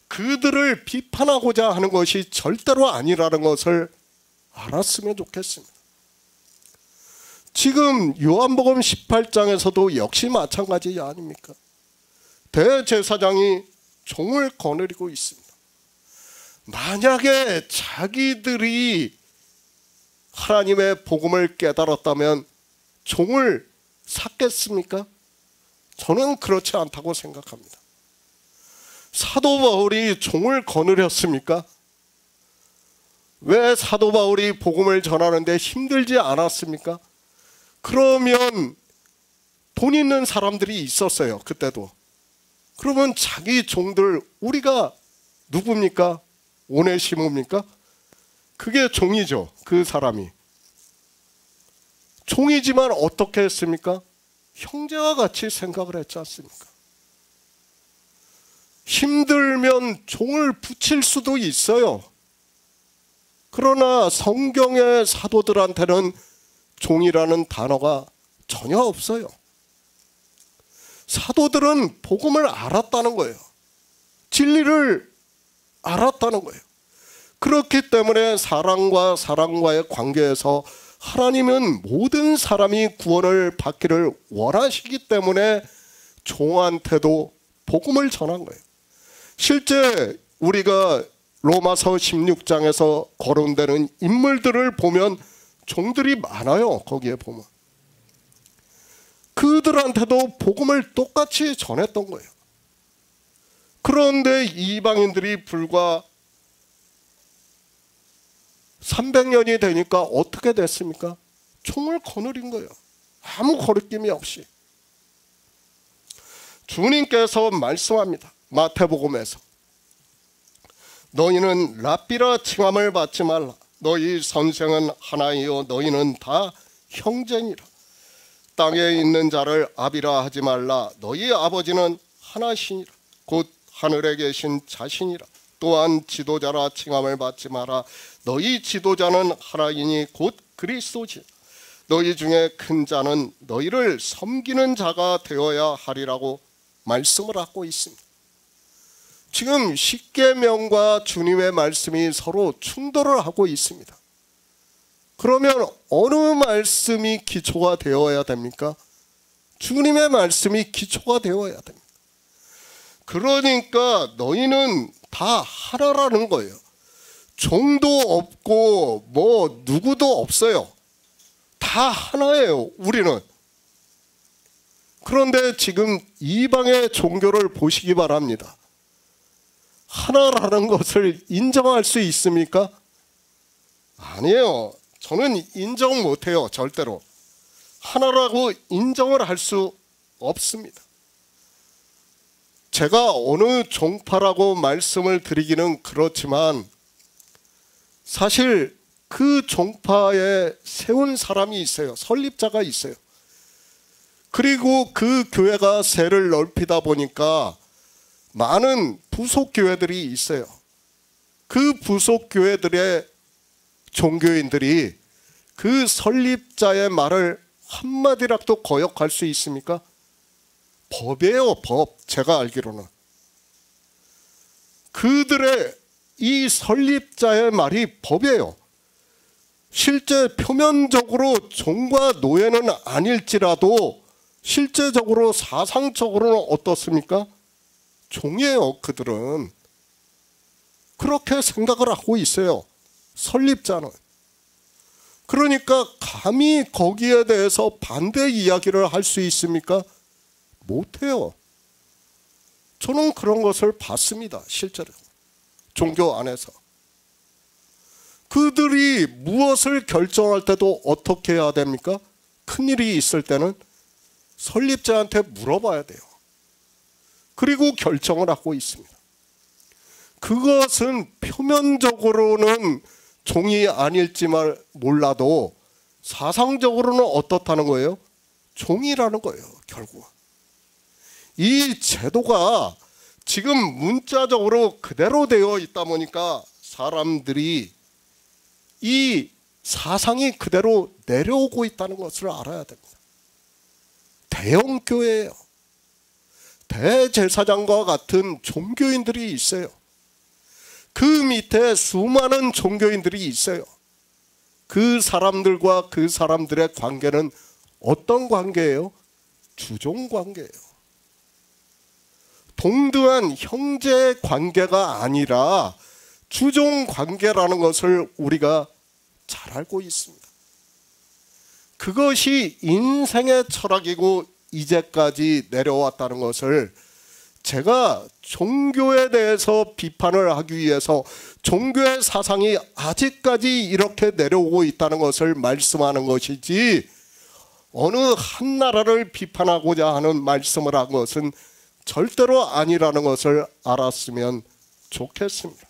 그들을 비판하고자 하는 것이 절대로 아니라는 것을 알았으면 좋겠습니다. 지금 요한복음 18장에서도 역시 마찬가지 아닙니까? 대제사장이 종을 거느리고 있습니다. 만약에 자기들이 하나님의 복음을 깨달았다면 종을 샀겠습니까? 저는 그렇지 않다고 생각합니다. 사도 바울이 종을 거느렸습니까? 왜 사도 바울이 복음을 전하는데 힘들지 않았습니까? 그러면 돈 있는 사람들이 있었어요. 그때도. 그러면 자기 종들, 우리가 누굽니까? 오네시모입니까? 그게 종이죠. 그 사람이. 종이지만 어떻게 했습니까? 형제와 같이 생각을 했지 않습니까? 힘들면 종을 붙일 수도 있어요. 그러나 성경의 사도들한테는 종이라는 단어가 전혀 없어요. 사도들은 복음을 알았다는 거예요. 진리를 알았다는 거예요. 그렇기 때문에 사랑과 사랑과의 관계에서 하나님은 모든 사람이 구원을 받기를 원하시기 때문에 종한테도 복음을 전한 거예요. 실제 우리가 로마서 16장에서 거론되는 인물들을 보면 종들이 많아요. 거기에 보면. 그들한테도 복음을 똑같이 전했던 거예요. 그런데 이방인들이 불과 300년이 되니까 어떻게 됐습니까? 총을 거느린 거예요. 아무 거리낌이 없이. 주님께서 말씀합니다. 마태복음에서. 너희는 랍비라 칭함을 받지 말라. 너희 선생은 하나이요 너희는 다 형제니라. 땅에 있는 자를 아비라 하지 말라. 너희 아버지는 하나시니라. 곧 하늘에 계신 자신이라. 또한 지도자라 칭함을 받지 마라. 너희 지도자는 하나이니 곧 그리스도지. 너희 중에 큰 자는 너희를 섬기는 자가 되어야 하리라고 말씀을 하고 있습니다. 지금 십계명과 주님의 말씀이 서로 충돌을 하고 있습니다. 그러면 어느 말씀이 기초가 되어야 됩니까? 주님의 말씀이 기초가 되어야 됩니다. 그러니까 너희는 다 하나라는 거예요. 종도 없고 뭐 누구도 없어요. 다 하나예요. 우리는. 그런데 지금 이방의 종교를 보시기 바랍니다. 하나라는 것을 인정할 수 있습니까? 아니에요. 저는 인정 못해요. 절대로. 하나라고 인정을 할 수 없습니다. 제가 어느 종파라고 말씀을 드리기는 그렇지만 사실 그 종파에 세운 사람이 있어요. 설립자가 있어요. 그리고 그 교회가 세를 넓히다 보니까 많은 부속 교회들이 있어요. 그 부속 교회들의 종교인들이 그 설립자의 말을 한마디라도 거역할 수 있습니까? 법이에요, 법. 제가 알기로는. 그들의 이 설립자의 말이 법이에요. 실제 표면적으로 종과 노예는 아닐지라도 실제적으로 사상적으로는 어떻습니까? 종이에요, 그들은. 그렇게 생각을 하고 있어요, 설립자는. 그러니까 감히 거기에 대해서 반대 이야기를 할 수 있습니까? 못해요. 저는 그런 것을 봤습니다, 실제로. 종교 안에서. 그들이 무엇을 결정할 때도 어떻게 해야 됩니까? 큰일이 있을 때는 설립자한테 물어봐야 돼요. 그리고 결정을 하고 있습니다. 그것은 표면적으로는 종이 아닐지 몰라도 사상적으로는 어떻다는 거예요? 종이라는 거예요, 결국. 이 제도가 지금 문자적으로 그대로 되어 있다 보니까 사람들이 이 사상이 그대로 내려오고 있다는 것을 알아야 됩니다. 대형 교회예요. 대제사장과 같은 종교인들이 있어요. 그 밑에 수많은 종교인들이 있어요. 그 사람들과 그 사람들의 관계는 어떤 관계예요? 주종 관계예요. 동등한 형제 관계가 아니라 주종 관계라는 것을 우리가 잘 알고 있습니다. 그것이 인생의 철학이고 이제까지 내려왔다는 것을 제가 종교에 대해서 비판을 하기 위해서 종교의 사상이 아직까지 이렇게 내려오고 있다는 것을 말씀하는 것이지 어느 한 나라를 비판하고자 하는 말씀을 한 것은 절대로 아니라는 것을 알았으면 좋겠습니다.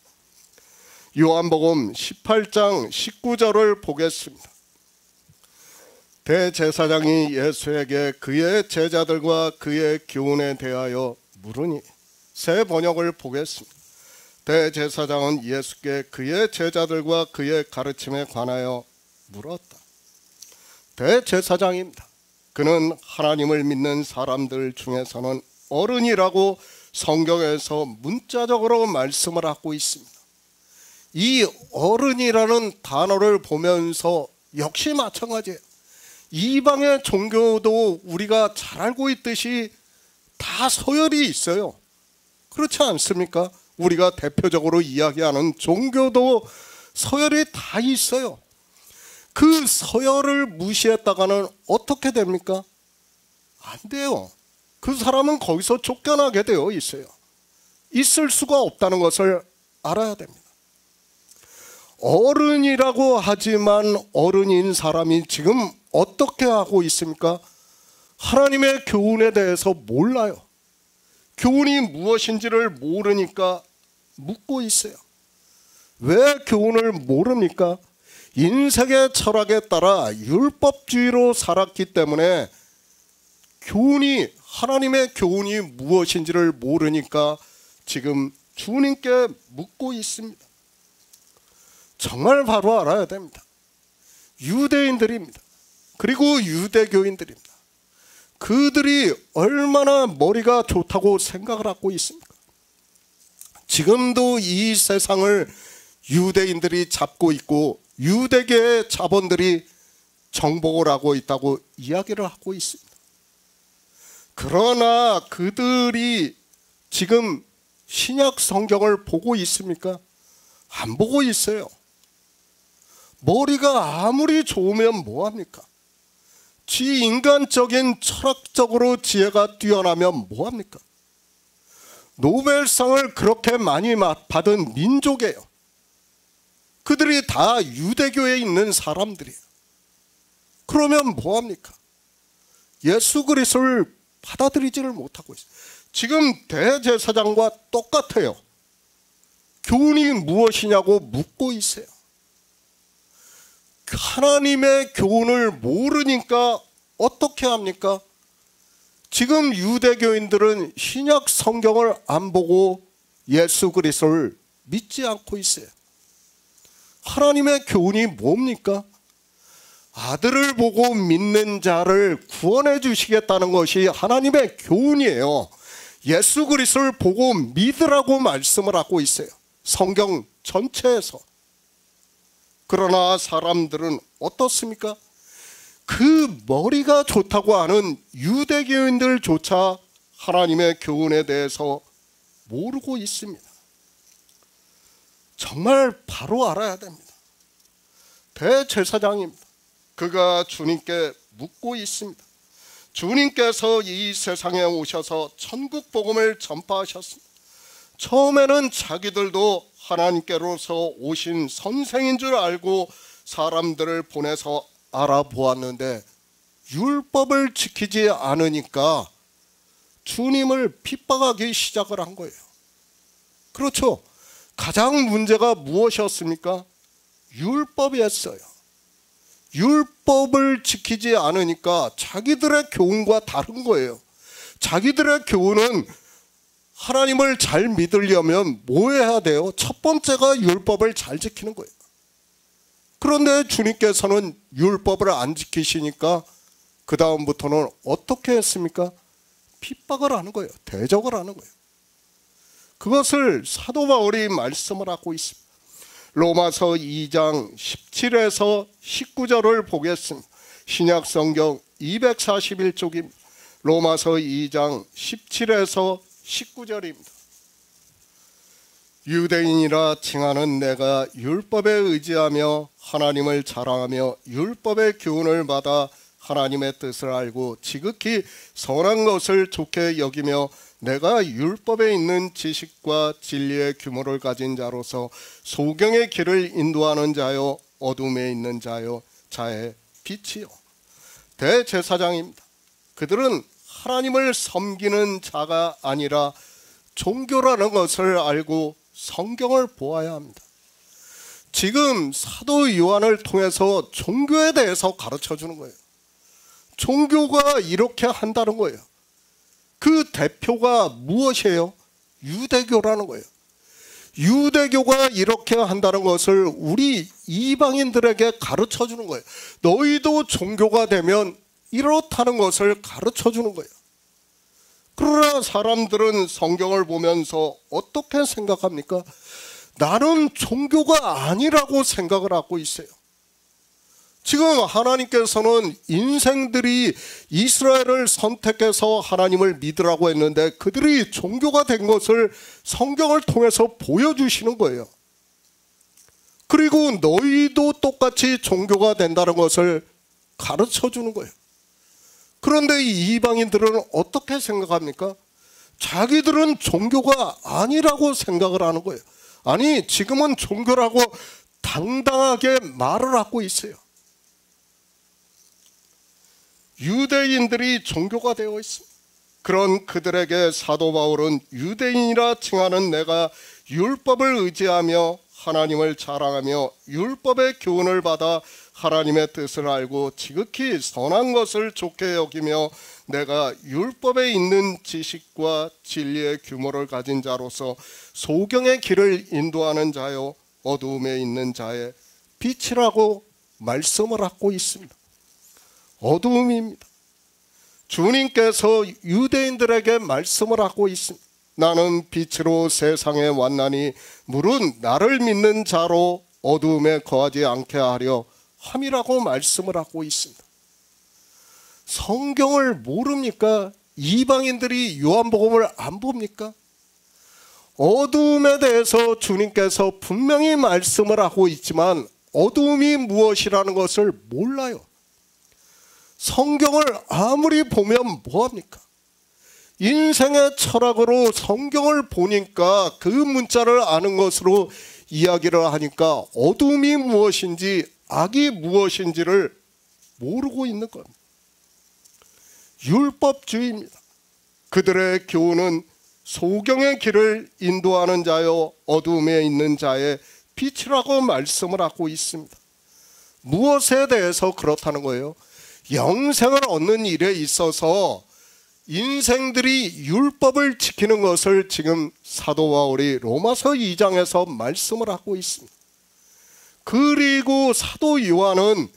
요한복음 18장 19절을 보겠습니다. 대제사장이 예수에게 그의 제자들과 그의 교훈에 대하여 물으니, 새 번역을 보겠습니다. 대제사장은 예수께 그의 제자들과 그의 가르침에 관하여 물었다. 대제사장입니다. 그는 하나님을 믿는 사람들 중에서는 어른이라고 성경에서 문자적으로 말씀을 하고 있습니다. 이 어른이라는 단어를 보면서 역시 마찬가지예요. 이방의 종교도 우리가 잘 알고 있듯이 다 서열이 있어요. 그렇지 않습니까? 우리가 대표적으로 이야기하는 종교도 서열이 다 있어요. 그 서열을 무시했다가는 어떻게 됩니까? 안 돼요. 그 사람은 거기서 쫓겨나게 되어 있어요. 있을 수가 없다는 것을 알아야 됩니다. 어른이라고 하지만 어른인 사람이 지금 어떻게 하고 있습니까? 하나님의 교훈에 대해서 몰라요. 교훈이 무엇인지를 모르니까 묻고 있어요. 왜 교훈을 모릅니까? 인생의 철학에 따라 율법주의로 살았기 때문에 교훈이, 하나님의 교훈이 무엇인지를 모르니까 지금 주님께 묻고 있습니다. 정말 바로 알아야 됩니다. 유대인들입니다. 그리고 유대교인들입니다. 그들이 얼마나 머리가 좋다고 생각을 하고 있습니까? 지금도 이 세상을 유대인들이 잡고 있고 유대계의 자본들이 정복을 하고 있다고 이야기를 하고 있습니다. 그러나 그들이 지금 신약 성경을 보고 있습니까? 안 보고 있어요. 머리가 아무리 좋으면 뭐합니까? 지 인간적인 철학적으로 지혜가 뛰어나면 뭐합니까? 노벨상을 그렇게 많이 받은 민족이에요. 그들이 다 유대교에 있는 사람들이에요. 그러면 뭐합니까? 예수 그리스도를 받아들이지를 못하고 있어요. 지금 대제사장과 똑같아요. 교훈이 무엇이냐고 묻고 있어요. 하나님의 교훈을 모르니까 어떻게 합니까? 지금 유대교인들은 신약 성경을 안 보고 예수 그리스도를 믿지 않고 있어요. 하나님의 교훈이 뭡니까? 아들을 보고 믿는 자를 구원해 주시겠다는 것이 하나님의 교훈이에요. 예수 그리스도를 보고 믿으라고 말씀을 하고 있어요. 성경 전체에서. 그러나 사람들은 어떻습니까? 그 머리가 좋다고 하는 유대교인들조차 하나님의 교훈에 대해서 모르고 있습니다. 정말 바로 알아야 됩니다. 대제사장입니다. 그가 주님께 묻고 있습니다. 주님께서 이 세상에 오셔서 천국 복음을 전파하셨습니다. 처음에는 자기들도 하나님께로서 오신 선생인 줄 알고 사람들을 보내서 알아보았는데 율법을 지키지 않으니까 주님을 핍박하기 시작을 한 거예요. 그렇죠. 가장 문제가 무엇이었습니까? 율법이었어요. 율법을 지키지 않으니까 자기들의 교훈과 다른 거예요. 자기들의 교훈은 하나님을 잘 믿으려면 뭐 해야 돼요? 첫 번째가 율법을 잘 지키는 거예요. 그런데 주님께서는 율법을 안 지키시니까 그 다음부터는 어떻게 했습니까? 핍박을 하는 거예요. 대적을 하는 거예요. 그것을 사도 바울이 말씀을 하고 있습니다. 로마서 2장 17에서 19절을 보겠습니다. 신약 성경 241쪽입니다. 로마서 2장 17에서 19절입니다. 유대인이라 칭하는 내가 율법에 의지하며 하나님을 자랑하며 율법의 교훈을 받아 하나님의 뜻을 알고 지극히 선한 것을 좋게 여기며 내가 율법에 있는 지식과 진리의 규모를 가진 자로서 소경의 길을 인도하는 자요 어둠에 있는 자요 자의 빛이요. 대제사장입니다. 그들은 하나님을 섬기는 자가 아니라 종교라는 것을 알고 성경을 보아야 합니다. 지금 사도 요한을 통해서 종교에 대해서 가르쳐 주는 거예요. 종교가 이렇게 한다는 거예요. 그 대표가 무엇이에요? 유대교라는 거예요. 유대교가 이렇게 한다는 것을 우리 이방인들에게 가르쳐 주는 거예요. 너희도 종교가 되면 이렇다는 것을 가르쳐 주는 거예요. 그러나 사람들은 성경을 보면서 어떻게 생각합니까? 나는 종교가 아니라고 생각을 하고 있어요. 지금 하나님께서는 인생들이 이스라엘을 선택해서 하나님을 믿으라고 했는데 그들이 종교가 된 것을 성경을 통해서 보여주시는 거예요. 그리고 너희도 똑같이 종교가 된다는 것을 가르쳐 주는 거예요. 그런데 이 이방인들은 어떻게 생각합니까? 자기들은 종교가 아니라고 생각을 하는 거예요. 아니, 지금은 종교라고 당당하게 말을 하고 있어요. 유대인들이 종교가 되어 있습니다. 그런 그들에게 사도 바울은 유대인이라 칭하는 내가 율법을 의지하며 하나님을 자랑하며 율법의 교훈을 받아 하나님의 뜻을 알고 지극히 선한 것을 좋게 여기며 내가 율법에 있는 지식과 진리의 규모를 가진 자로서 소경의 길을 인도하는 자요 어두움에 있는 자의 빛이라고 말씀을 하고 있습니다. 어두움입니다. 주님께서 유대인들에게 말씀을 하고 있습니다. 나는 빛으로 세상에 왔나니 물은 나를 믿는 자로 어두움에 거하지 않게 하려 함이라고 말씀을 하고 있습니다. 성경을 모릅니까? 이방인들이 요한복음을 안 봅니까? 어두움에 대해서 주님께서 분명히 말씀을 하고 있지만 어두움이 무엇이라는 것을 몰라요. 성경을 아무리 보면 뭐합니까? 인생의 철학으로 성경을 보니까 그 문자를 아는 것으로 이야기를 하니까 어둠이 무엇인지 악이 무엇인지를 모르고 있는 겁니다. 율법주의입니다. 그들의 교훈은 소경의 길을 인도하는 자여 어둠에 있는 자의 빛이라고 말씀을 하고 있습니다. 무엇에 대해서 그렇다는 거예요? 영생을 얻는 일에 있어서 인생들이 율법을 지키는 것을 지금 사도 바울이 로마서 2장에서 말씀을 하고 있습니다. 그리고 사도 요한은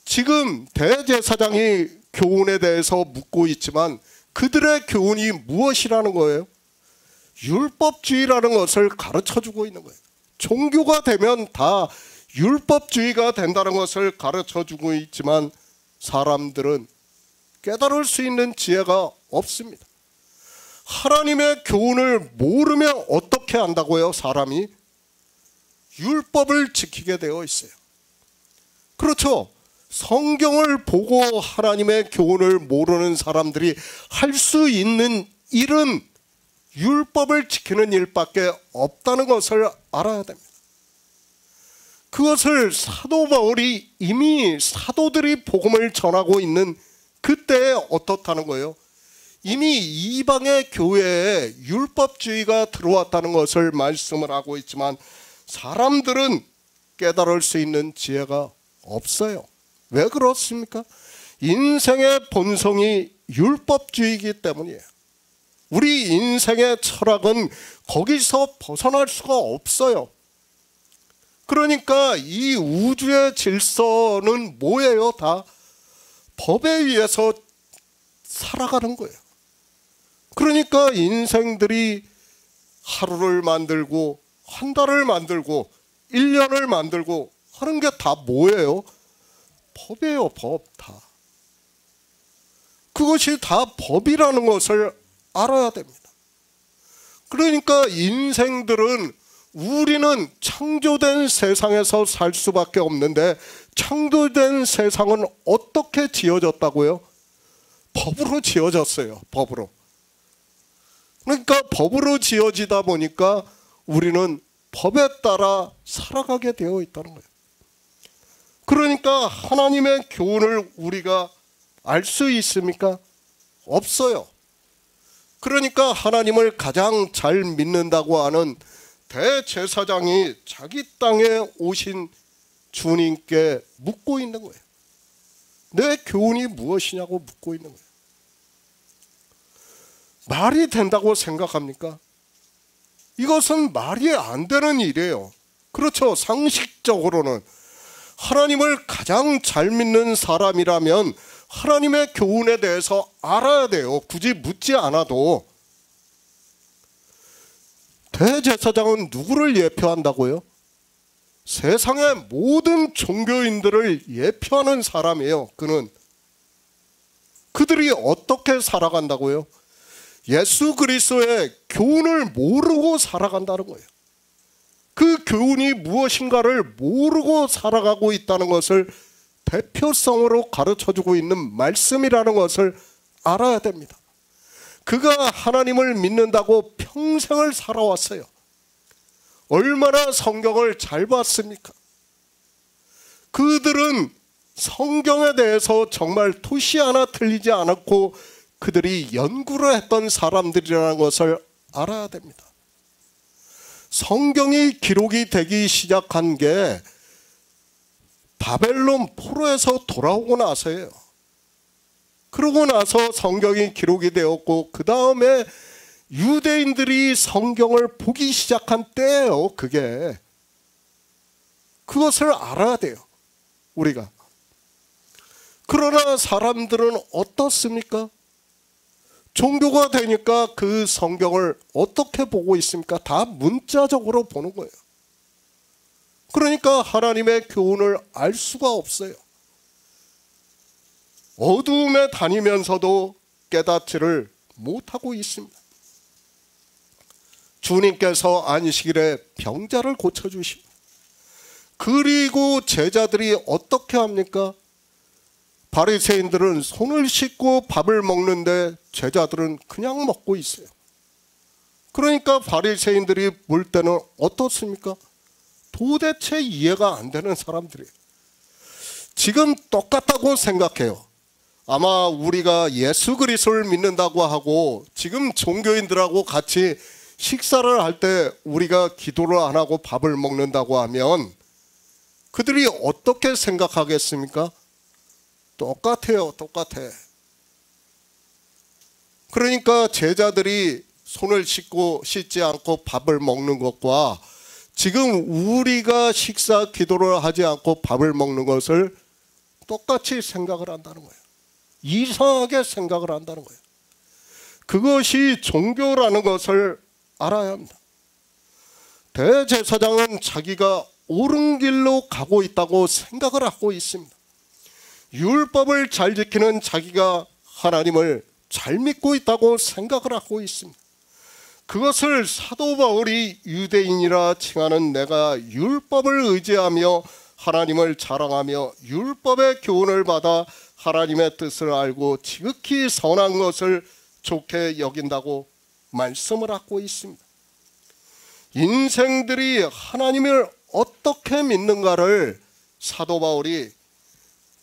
지금 대제사장이 교훈에 대해서 묻고 있지만 그들의 교훈이 무엇이라는 거예요? 율법주의라는 것을 가르쳐주고 있는 거예요. 종교가 되면 다 율법주의가 된다는 것을 가르쳐주고 있지만 사람들은 깨달을 수 있는 지혜가 없습니다. 하나님의 교훈을 모르면 어떻게 한다고요? 사람이 율법을 지키게 되어 있어요. 그렇죠. 성경을 보고 하나님의 교훈을 모르는 사람들이 할 수 있는 일은 율법을 지키는 일밖에 없다는 것을 알아야 됩니다. 그것을 사도 바울이 이미 사도들이 복음을 전하고 있는 그때에 어떻다는 거예요? 이미 이방의 교회에 율법주의가 들어왔다는 것을 말씀을 하고 있지만 사람들은 깨달을 수 있는 지혜가 없어요. 왜 그렇습니까? 인생의 본성이 율법주의이기 때문이에요. 우리 인생의 철학은 거기서 벗어날 수가 없어요. 그러니까 이 우주의 질서는 뭐예요? 다 법에 의해서 살아가는 거예요. 그러니까 인생들이 하루를 만들고 한 달을 만들고 1년을 만들고 하는 게 다 뭐예요? 법이에요. 법 다. 그것이 다 법이라는 것을 알아야 됩니다. 그러니까 인생들은 우리는 창조된 세상에서 살 수밖에 없는데 창조된 세상은 어떻게 지어졌다고요? 법으로 지어졌어요. 법으로. 그러니까 법으로 지어지다 보니까 우리는 법에 따라 살아가게 되어 있다는 거예요. 그러니까 하나님의 교훈을 우리가 알 수 있습니까? 없어요. 그러니까 하나님을 가장 잘 믿는다고 하는 대제사장이 자기 땅에 오신 주님께 묻고 있는 거예요. 내 교훈이 무엇이냐고 묻고 있는 거예요. 말이 된다고 생각합니까? 이것은 말이 안 되는 일이에요. 그렇죠. 상식적으로는 하나님을 가장 잘 믿는 사람이라면 하나님의 교훈에 대해서 알아야 돼요. 굳이 묻지 않아도. 대제사장은 누구를 예표한다고요? 세상의 모든 종교인들을 예표하는 사람이에요. 그들이 어떻게 살아간다고요? 예수 그리스도의 교훈을 모르고 살아간다는 거예요. 그 교훈이 무엇인가를 모르고 살아가고 있다는 것을 대표성으로 가르쳐주고 있는 말씀이라는 것을 알아야 됩니다. 그가 하나님을 믿는다고 평생을 살아왔어요. 얼마나 성경을 잘 봤습니까? 그들은 성경에 대해서 정말 토시 하나 틀리지 않았고 그들이 연구를 했던 사람들이라는 것을 알아야 됩니다. 성경이 기록이 되기 시작한 게 바벨론 포로에서 돌아오고 나서예요. 그러고 나서 성경이 기록이 되었고 그 다음에 유대인들이 성경을 보기 시작한 때예요. 그것을 알아야 돼요. 우리가. 그러나 사람들은 어떻습니까? 종교가 되니까 그 성경을 어떻게 보고 있습니까? 다 문자적으로 보는 거예요. 그러니까 하나님의 교훈을 알 수가 없어요. 어두움에 다니면서도 깨닫지를 못하고 있습니다. 주님께서 안식일에 병자를 고쳐주십니다. 그리고 제자들이 어떻게 합니까? 바리새인들은 손을 씻고 밥을 먹는데 제자들은 그냥 먹고 있어요. 그러니까 바리새인들이 볼 때는 어떻습니까? 도대체 이해가 안 되는 사람들이에요. 지금 똑같다고 생각해요. 아마 우리가 예수 그리스도를 믿는다고 하고 지금 종교인들하고 같이 식사를 할 때 우리가 기도를 안 하고 밥을 먹는다고 하면 그들이 어떻게 생각하겠습니까? 똑같아요. 똑같아. 그러니까 제자들이 손을 씻지 않고 밥을 먹는 것과 지금 우리가 식사 기도를 하지 않고 밥을 먹는 것을 똑같이 생각을 한다는 거예요. 이상하게 생각을 한다는 거예요. 그것이 종교라는 것을 알아야 합니다. 대제사장은 자기가 옳은 길로 가고 있다고 생각을 하고 있습니다. 율법을 잘 지키는 자기가 하나님을 잘 믿고 있다고 생각을 하고 있습니다. 그것을 사도 바울이 유대인이라 칭하는 내가 율법을 의지하며 하나님을 자랑하며 율법의 교훈을 받아 하나님의 뜻을 알고 지극히 선한 것을 좋게 여긴다고 말씀을 하고 있습니다. 인생들이 하나님을 어떻게 믿는가를 사도 바울이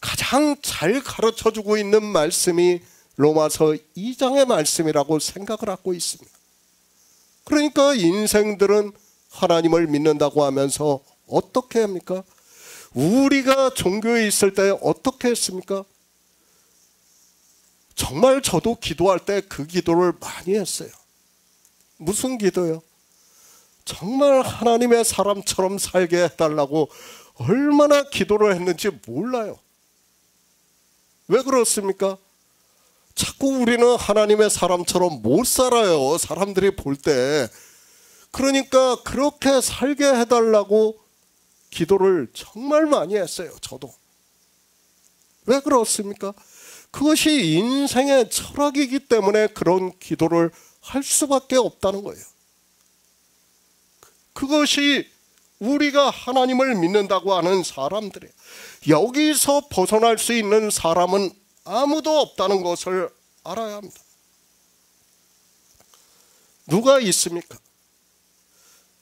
가장 잘 가르쳐주고 있는 말씀이 로마서 2장의 말씀이라고 생각을 하고 있습니다. 그러니까 인생들은 하나님을 믿는다고 하면서 어떻게 합니까? 우리가 종교에 있을 때 어떻게 했습니까? 정말 저도 기도할 때 그 기도를 많이 했어요. 무슨 기도요? 정말 하나님의 사람처럼 살게 해달라고 얼마나 기도를 했는지 몰라요. 왜 그렇습니까? 자꾸 우리는 하나님의 사람처럼 못 살아요. 사람들이 볼 때. 그러니까 그렇게 살게 해달라고 기도를 정말 많이 했어요. 저도. 왜 그렇습니까? 그것이 인생의 철학이기 때문에 그런 기도를 할 수밖에 없다는 거예요. 그것이 우리가 하나님을 믿는다고 하는 사람들이에요. 여기서 벗어날 수 있는 사람은 아무도 없다는 것을 알아야 합니다. 누가 있습니까?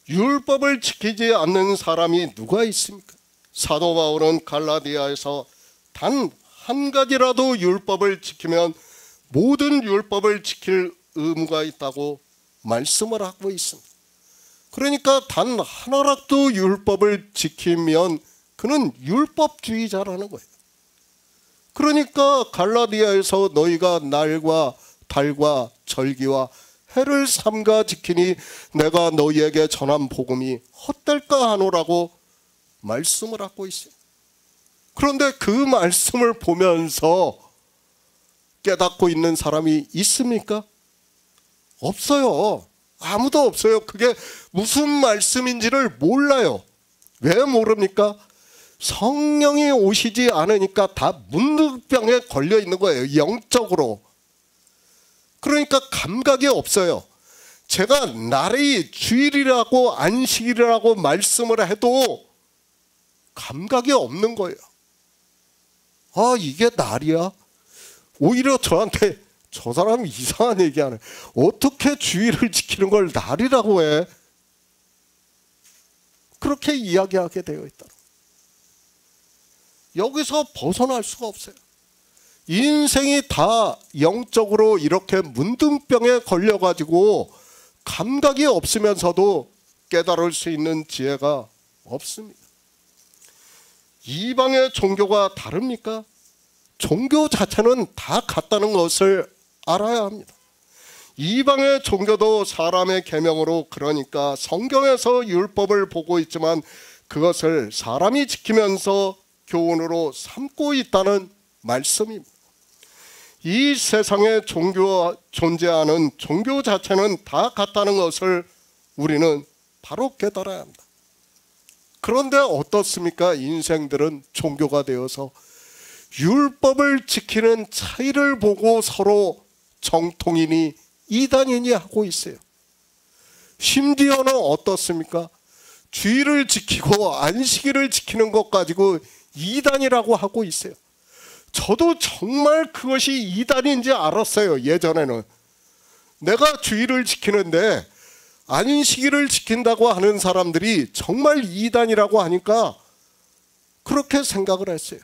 율법을 지키지 않는 사람이 누가 있습니까? 사도 바울은 갈라디아에서 단 한 가지라도 율법을 지키면 모든 율법을 지킬 의무가 있다고 말씀을 하고 있습니다. 그러니까 단 하나라도 율법을 지키면 그는 율법주의자라는 거예요. 그러니까 갈라디아에서 너희가 날과 달과 절기와 해를 삼가 지키니 내가 너희에게 전한 복음이 헛될까 하노라고 말씀을 하고 있어요. 그런데 그 말씀을 보면서 깨닫고 있는 사람이 있습니까? 없어요. 아무도 없어요. 그게 무슨 말씀인지를 몰라요. 왜 모릅니까? 성령이 오시지 않으니까 다 문득병에 걸려 있는 거예요. 영적으로. 그러니까 감각이 없어요. 제가 날이 주일이라고 안식일이라고 말씀을 해도 감각이 없는 거예요. 아, 이게 날이야? 오히려 저한테 저 사람이 이상한 얘기하네. 어떻게 주일을 지키는 걸 날이라고 해? 그렇게 이야기하게 되어 있다. 여기서 벗어날 수가 없어요. 인생이 다 영적으로 이렇게 문둥병에 걸려가지고 감각이 없으면서도 깨달을 수 있는 지혜가 없습니다. 이방의 종교가 다릅니까? 종교 자체는 다 같다는 것을 알아야 합니다. 이방의 종교도 사람의 계명으로, 그러니까 성경에서 율법을 보고 있지만 그것을 사람이 지키면서 교훈으로 삼고 있다는 말씀입니다. 이 세상에 존재하는 종교 자체는 다 같다는 것을 우리는 바로 깨달아야 합니다. 그런데 어떻습니까? 인생들은 종교가 되어서 율법을 지키는 차이를 보고 서로 정통이니 이단이니 하고 있어요. 심지어는 어떻습니까? 주일을 지키고 안식일을 지키는 것 가지고 이단이라고 하고 있어요. 저도 정말 그것이 이단인지 알았어요. 예전에는 내가 주의를 지키는데 안식일을 지킨다고 하는 사람들이 정말 이단이라고 하니까 그렇게 생각을 했어요.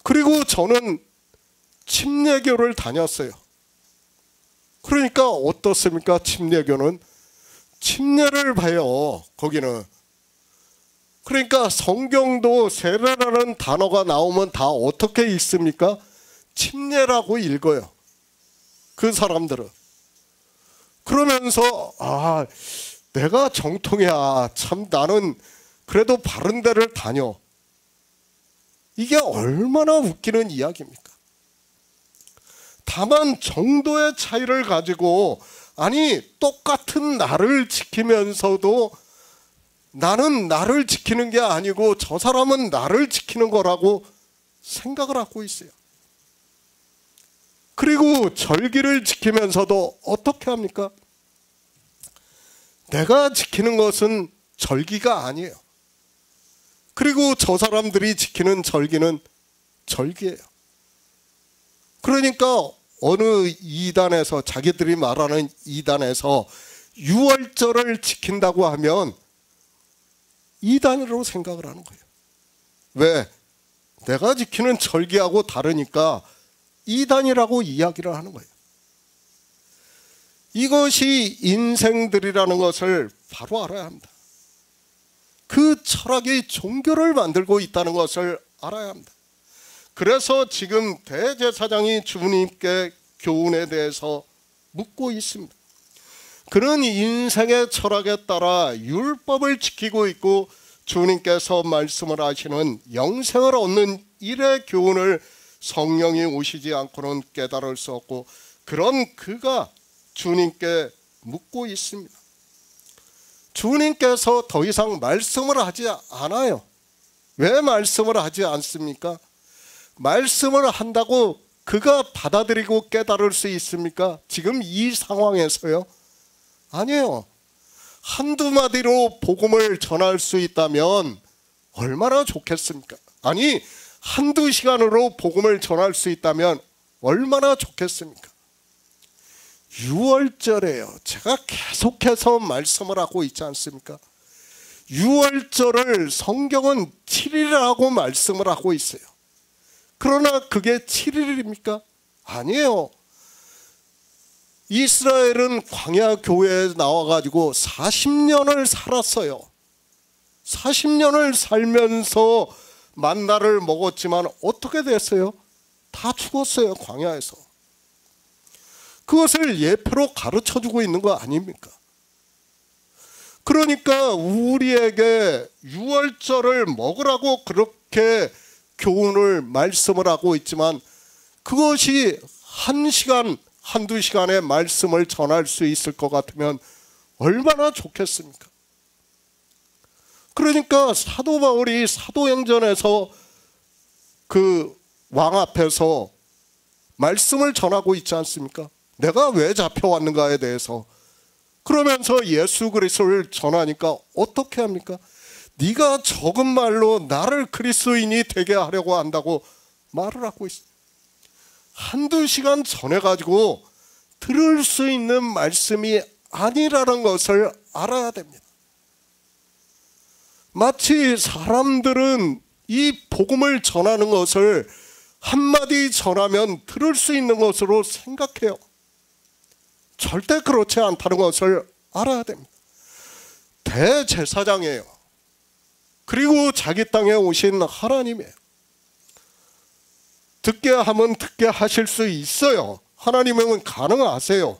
그리고 저는 침례교를 다녔어요. 그러니까 어떻습니까? 침례교는 침례를 봐요. 거기는. 그러니까 성경도 세례라는 단어가 나오면 다 어떻게 읽습니까? 침례라고 읽어요. 그 사람들은. 그러면서 내가 정통이야. 참 나는 그래도 바른 데를 다녀. 이게 얼마나 웃기는 이야기입니까? 다만 정도의 차이를 가지고 똑같은 나를 지키면서도 나는 나를 지키는 게 아니고 저 사람은 나를 지키는 거라고 생각을 하고 있어요. 그리고 절기를 지키면서도 어떻게 합니까? 내가 지키는 것은 절기가 아니에요. 그리고 저 사람들이 지키는 절기는 절기예요. 그러니까 어느 이단에서 자기들이 말하는 이단에서 유월절을 지킨다고 하면 이단으로 생각을 하는 거예요. 왜? 내가 지키는 절기하고 다르니까 이단이라고 이야기를 하는 거예요. 이것이 인생들이라는 것을 바로 알아야 합니다. 그 철학이 종교를 만들고 있다는 것을 알아야 합니다. 그래서 지금 대제사장이 주님께 교훈에 대해서 묻고 있습니다. 그는 인생의 철학에 따라 율법을 지키고 있고 주님께서 말씀을 하시는 영생을 얻는 일의 교훈을 성령이 오시지 않고는 깨달을 수 없고 그런 그가 주님께 묻고 있습니다. 주님께서 더 이상 말씀을 하지 않아요. 왜 말씀을 하지 않습니까? 말씀을 한다고 그가 받아들이고 깨달을 수 있습니까? 지금 이 상황에서요? 아니에요. 한두 마디로 복음을 전할 수 있다면 얼마나 좋겠습니까? 한두 시간으로 복음을 전할 수 있다면 얼마나 좋겠습니까? 6월절에요. 제가 계속해서 말씀을 하고 있지 않습니까? 6월절을 성경은 7일이라고 말씀을 하고 있어요. 그러나 그게 7일입니까? 아니에요. 이스라엘은 광야 교회에 나와가지고 40년을 살았어요. 40년을 살면서 만나를 먹었지만 어떻게 됐어요? 다 죽었어요. 광야에서. 그것을 예표로 가르쳐주고 있는 거 아닙니까? 그러니까 우리에게 유월절을 먹으라고 그렇게 교훈을 말씀을 하고 있지만 그것이 한 시간 한두 시간의 말씀을 전할 수 있을 것 같으면 얼마나 좋겠습니까? 그러니까 사도 바울이 사도행전에서 그 왕 앞에서 말씀을 전하고 있지 않습니까? 내가 왜 잡혀왔는가에 대해서. 그러면서 예수 그리스도를 전하니까 어떻게 합니까? 네가 적은 말로 나를 그리스도인이 되게 하려고 한다고 말을 하고 있어요. 한두 시간 전에 가지고 들을 수 있는 말씀이 아니라는 것을 알아야 됩니다. 마치 사람들은 이 복음을 전하는 것을 한마디 전하면 들을 수 있는 것으로 생각해요. 절대 그렇지 않다는 것을 알아야 됩니다. 대제사장이에요. 그리고 자기 땅에 오신 하나님이에요. 듣게 하면 듣게 하실 수 있어요. 하나님은 가능하세요.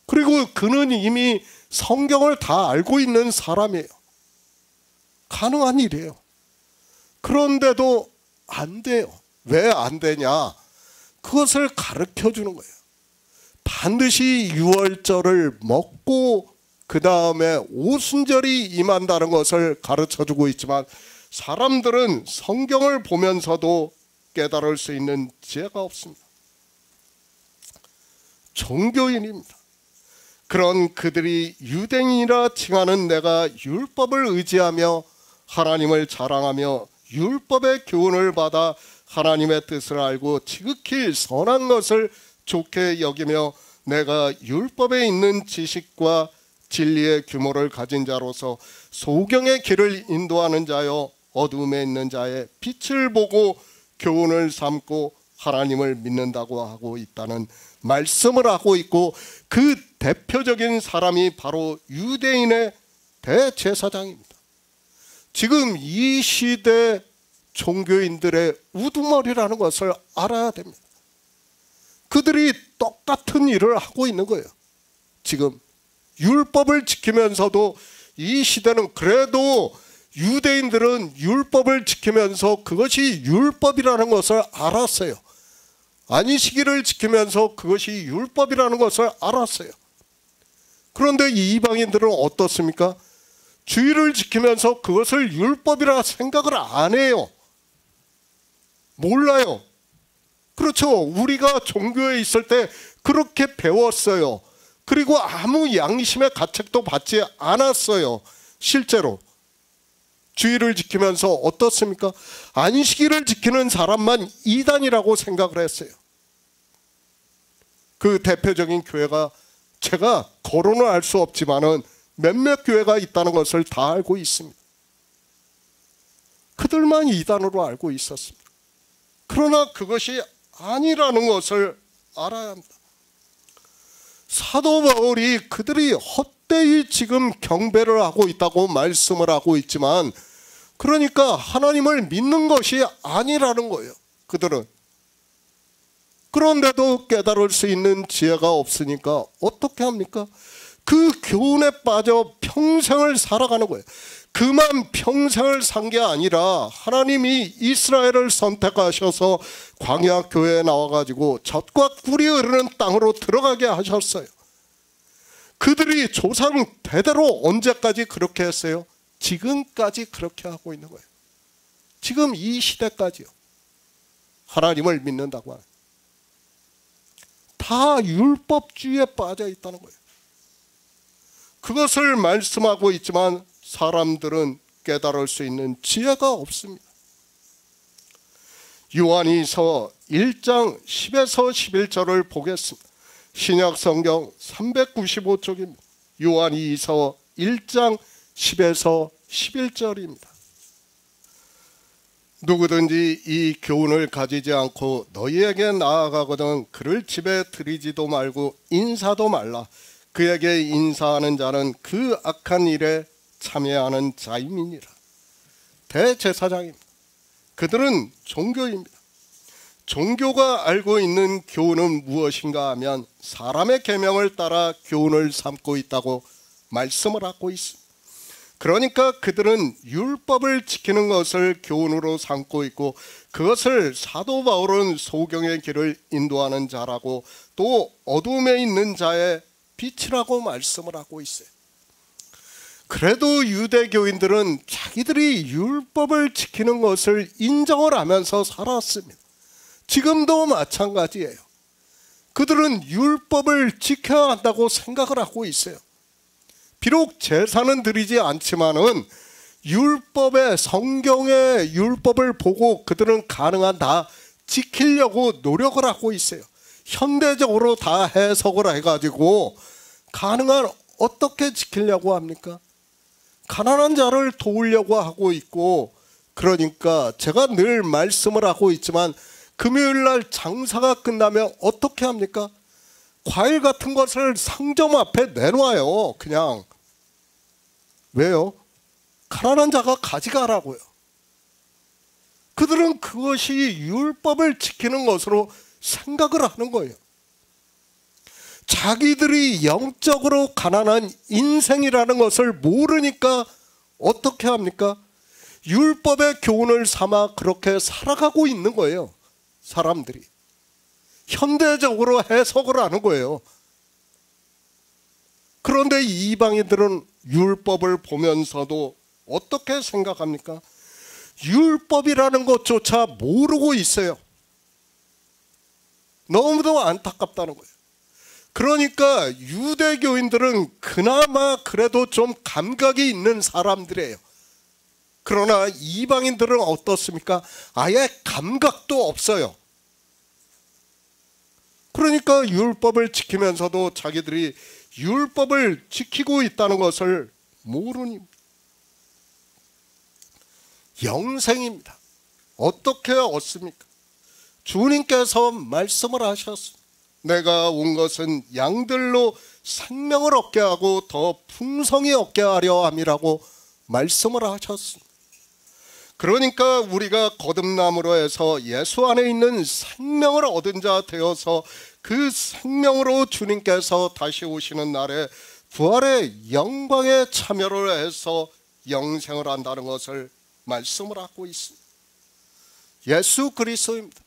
그리고 그는 이미 성경을 다 알고 있는 사람이에요. 가능한 일이에요. 그런데도 안 돼요. 왜 안 되냐? 그것을 가르쳐 주는 거예요. 반드시 유월절을 먹고 그 다음에 오순절이 임한다는 것을 가르쳐 주고 있지만 사람들은 성경을 보면서도 깨달을 수 있는 지혜가 없습니다. 종교인입니다. 그런 그들이 유대인이라 칭하는 내가 율법을 의지하며 하나님을 자랑하며 율법의 교훈을 받아 하나님의 뜻을 알고 지극히 선한 것을 좋게 여기며 내가 율법에 있는 지식과 진리의 규모를 가진 자로서 소경의 길을 인도하는 자여 어둠에 있는 자의 빛을 보고 교훈을 삼고 하나님을 믿는다고 하고 있다는 말씀을 하고 있고, 그 대표적인 사람이 바로 유대인의 대제사장입니다. 지금 이 시대 종교인들의 우두머리라는 것을 알아야 됩니다. 그들이 똑같은 일을 하고 있는 거예요. 지금 율법을 지키면서도 이 시대는, 그래도 유대인들은 율법을 지키면서 그것이 율법이라는 것을 알았어요. 안식일을 지키면서 그것이 율법이라는 것을 알았어요. 그런데 이 이방인들은 어떻습니까? 주일을 지키면서 그것을 율법이라 생각을 안 해요. 몰라요. 그렇죠. 우리가 종교에 있을 때 그렇게 배웠어요. 그리고 아무 양심의 가책도 받지 않았어요. 실제로 주일을 지키면서 어떻습니까? 안식일을 지키는 사람만 이단이라고 생각을 했어요. 그 대표적인 교회가, 제가 거론을 할 수 없지만은 몇몇 교회가 있다는 것을 다 알고 있습니다. 그들만 이단으로 알고 있었습니다. 그러나 그것이 아니라는 것을 알아야 합니다. 사도 바울이 그들이 헛되이 지금 경배를 하고 있다고 말씀을 하고 있지만, 그러니까 하나님을 믿는 것이 아니라는 거예요. 그들은. 그런데도 깨달을 수 있는 지혜가 없으니까 어떻게 합니까? 그 교훈에 빠져 평생을 살아가는 거예요. 그만 평생을 산 게 아니라 하나님이 이스라엘을 선택하셔서 광야 교회에 나와가지고 젖과 꿀이 흐르는 땅으로 들어가게 하셨어요. 그들이 조상 대대로 언제까지 그렇게 했어요? 지금까지 그렇게 하고 있는 거예요. 지금 이 시대까지요. 하나님을 믿는다고 하는. 다 율법주의에 빠져 있다는 거예요. 그것을 말씀하고 있지만 사람들은 깨달을 수 있는 지혜가 없습니다. 요한이서 1장 10에서 11절을 보겠습니다. 신약 성경 395쪽입니다. 요한이서 1장 10에서 11절입니다. 누구든지 이 교훈을 가지지 않고 너희에게 나아가거든 그를 집에 들이지도 말고 인사도 말라. 그에게 인사하는 자는 그 악한 일에 참여하는 자임이니라. 대제사장입니다. 그들은 종교입니다. 종교가 알고 있는 교훈은 무엇인가 하면 사람의 계명을 따라 교훈을 삼고 있다고 말씀을 하고 있습니다. 그러니까 그들은 율법을 지키는 것을 교훈으로 삼고 있고, 그것을 사도 바울은 소경의 길을 인도하는 자라고, 또 어둠에 있는 자의 빛이라고 말씀을 하고 있어요. 그래도 유대교인들은 자기들이 율법을 지키는 것을 인정을 하면서 살았습니다. 지금도 마찬가지예요. 그들은 율법을 지켜야 한다고 생각을 하고 있어요. 비록 제사는 드리지 않지만은 율법의, 성경의 율법을 보고 그들은 가능한 다 지키려고 노력을 하고 있어요. 현대적으로 다 해석을 해가지고 가능한, 어떻게 지키려고 합니까? 가난한 자를 도우려고 하고 있고, 그러니까 제가 늘 말씀을 하고 있지만 금요일 날 장사가 끝나면 어떻게 합니까? 과일 같은 것을 상점 앞에 내놔요. 그냥. 왜요? 가난한 자가 가져가라고요. 그들은 그것이 율법을 지키는 것으로 생각을 하는 거예요. 자기들이 영적으로 가난한 인생이라는 것을 모르니까 어떻게 합니까? 율법의 교훈을 삼아 그렇게 살아가고 있는 거예요. 사람들이. 현대적으로 해석을 하는 거예요. 그런데 이방인들은 율법을 보면서도 어떻게 생각합니까? 율법이라는 것조차 모르고 있어요. 너무도 안타깝다는 거예요. 그러니까 유대교인들은 그나마 그래도 좀 감각이 있는 사람들이에요. 그러나 이방인들은 어떻습니까? 아예 감각도 없어요. 그러니까 율법을 지키면서도 자기들이 율법을 지키고 있다는 것을 모르니 영생입니다. 어떻게 얻습니까? 주님께서 말씀을 하셨습니다. 내가 온 것은 양들로 생명을 얻게 하고 더 풍성히 얻게 하려 함이라고 말씀을 하셨습니다. 그러니까 우리가 거듭남으로 해서 예수 안에 있는 생명을 얻은 자 되어서 그 생명으로 주님께서 다시 오시는 날에 부활의 영광에 참여를 해서 영생을 한다는 것을 말씀을 하고 있습니다. 예수 그리스도입니다.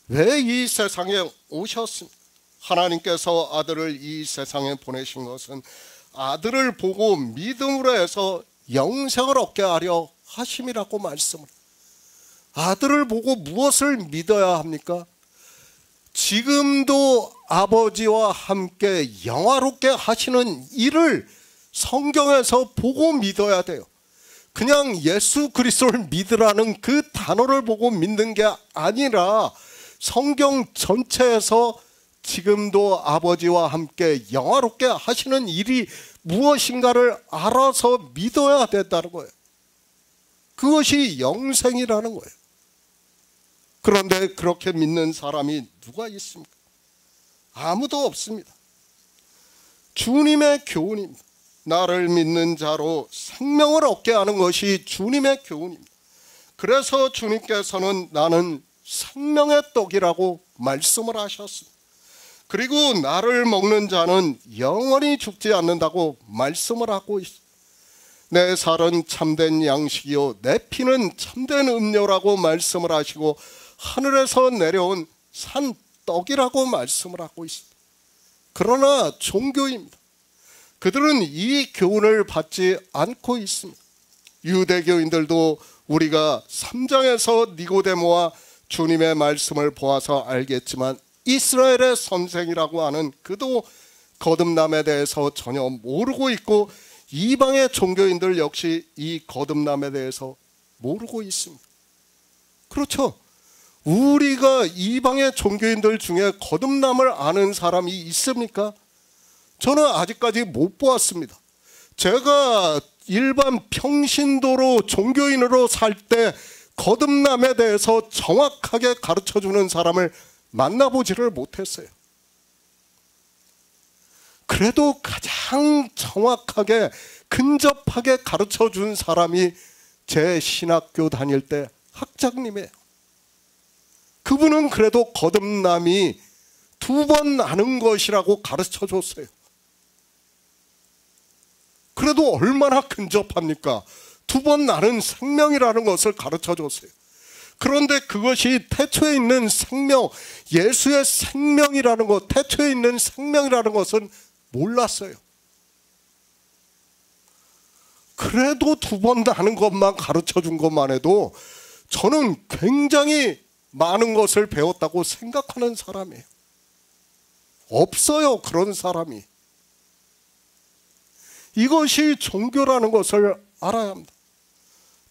왜 이 세상에 오셨습니까? 하나님께서 아들을 이 세상에 보내신 것은 아들을 보고 믿음으로 해서 영생을 얻게 하려 하심이라고 말씀을. 아들을 보고 무엇을 믿어야 합니까? 지금도 아버지와 함께 영화롭게 하시는 일을 성경에서 보고 믿어야 돼요. 그냥 예수 그리스도를 믿으라는 그 단어를 보고 믿는 게 아니라 성경 전체에서 지금도 아버지와 함께 영화롭게 하시는 일이 무엇인가를 알아서 믿어야 된다는 거예요. 그것이 영생이라는 거예요. 그런데 그렇게 믿는 사람이 누가 있습니까? 아무도 없습니다. 주님의 교훈입니다. 나를 믿는 자로 생명을 얻게 하는 것이 주님의 교훈입니다. 그래서 주님께서는 나는 생명의 떡이라고 말씀을 하셨습니다. 그리고 나를 먹는 자는 영원히 죽지 않는다고 말씀을 하고 있습니다. 내 살은 참된 양식이요 내 피는 참된 음료라고 말씀을 하시고 하늘에서 내려온 산 떡이라고 말씀을 하고 있습니다. 그러나 종교입니다. 그들은 이 교훈을 받지 않고 있습니다. 유대교인들도 우리가 3장에서 니고데모와 주님의 말씀을 보아서 알겠지만 이스라엘의 선생이라고 하는 그도 거듭남에 대해서 전혀 모르고 있고 이방의 종교인들 역시 이 거듭남에 대해서 모르고 있습니다. 그렇죠? 우리가 이방의 종교인들 중에 거듭남을 아는 사람이 있습니까? 저는 아직까지 못 보았습니다. 제가 일반 평신도로 종교인으로 살 때 거듭남에 대해서 정확하게 가르쳐주는 사람을 만나보지를 못했어요. 그래도 가장 정확하게 근접하게 가르쳐준 사람이 제 신학교 다닐 때 학장님이에요. 그분은 그래도 거듭남이 2번 나는 것이라고 가르쳐줬어요. 그래도 얼마나 근접합니까? 2번 나는 생명이라는 것을 가르쳐줬어요. 그런데 그것이 태초에 있는 생명, 예수의 생명이라는 것, 태초에 있는 생명이라는 것은 몰랐어요. 그래도 2번 나는 것만 가르쳐준 것만 해도 저는 굉장히 많은 것을 배웠다고 생각하는 사람이에요. 없어요, 그런 사람이. 이것이 종교라는 것을 알아야 합니다.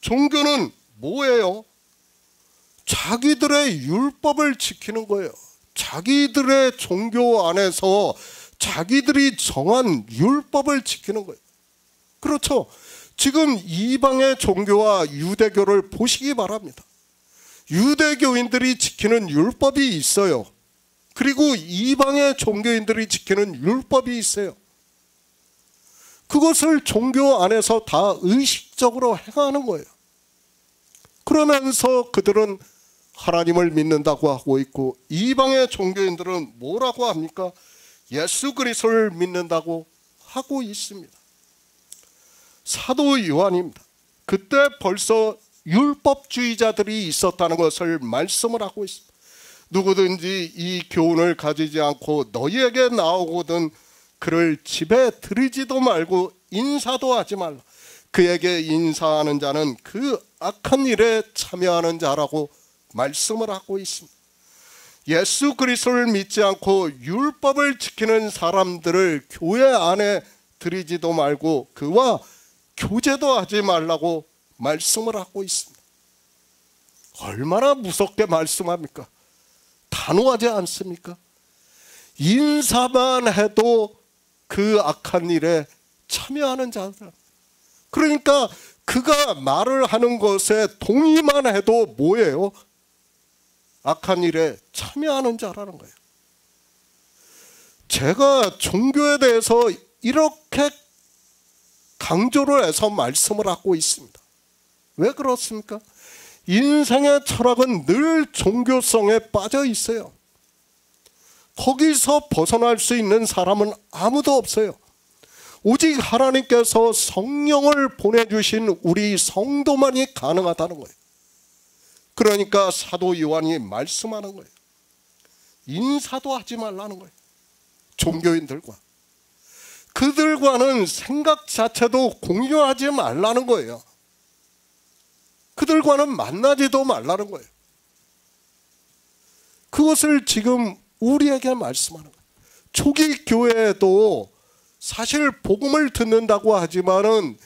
종교는 뭐예요? 자기들의 율법을 지키는 거예요. 자기들의 종교 안에서 자기들이 정한 율법을 지키는 거예요. 그렇죠? 지금 이방의 종교와 유대교를 보시기 바랍니다. 유대교인들이 지키는 율법이 있어요. 그리고 이방의 종교인들이 지키는 율법이 있어요. 그것을 종교 안에서 다 의식적으로 행하는 거예요. 그러면서 그들은 하나님을 믿는다고 하고 있고 이방의 종교인들은 뭐라고 합니까? 예수 그리스도를 믿는다고 하고 있습니다. 사도 요한입니다. 그때 벌써 율법주의자들이 있었다는 것을 말씀을 하고 있습니다. 누구든지 이 교훈을 가지지 않고 너희에게 나오거든 그를 집에 들이지도 말고 인사도 하지 말라. 그에게 인사하는 자는 그 악한 일에 참여하는 자라고 말씀을 하고 있습니다. 예수 그리스도를 믿지 않고 율법을 지키는 사람들을 교회 안에 들이지도 말고 그와 교제도 하지 말라고 말씀을 하고 있습니다. 얼마나 무섭게 말씀합니까? 단호하지 않습니까? 인사만 해도 그 악한 일에 참여하는 자들. 그러니까 그가 말을 하는 것에 동의만 해도 뭐예요? 악한 일에 참여하는 자라는 거예요. 제가 종교에 대해서 이렇게 강조를 해서 말씀을 하고 있습니다. 왜 그렇습니까? 인생의 철학은 늘 종교성에 빠져 있어요. 거기서 벗어날 수 있는 사람은 아무도 없어요. 오직 하나님께서 성령을 보내주신 우리 성도만이 가능하다는 거예요. 그러니까 사도 요한이 말씀하는 거예요. 인사도 하지 말라는 거예요. 종교인들과. 그들과는 생각 자체도 공유하지 말라는 거예요. 그들과는 만나지도 말라는 거예요. 그것을 지금 우리에게 말씀하는 거예요. 초기 교회에도 사실 복음을 듣는다고 하지만은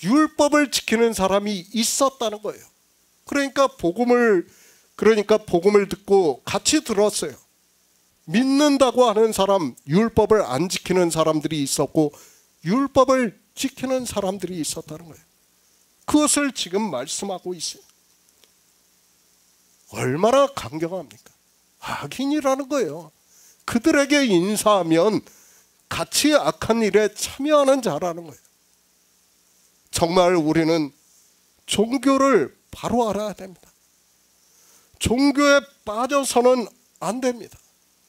율법을 지키는 사람이 있었다는 거예요. 그러니까 복음을 듣고 같이 들었어요. 믿는다고 하는 사람, 율법을 안 지키는 사람들이 있었고 율법을 지키는 사람들이 있었다는 거예요. 그것을 지금 말씀하고 있어요. 얼마나 강경합니까? 악인이라는 거예요. 그들에게 인사하면 같이 악한 일에 참여하는 자라는 거예요. 정말 우리는 종교를 바로 알아야 됩니다. 종교에 빠져서는 안 됩니다.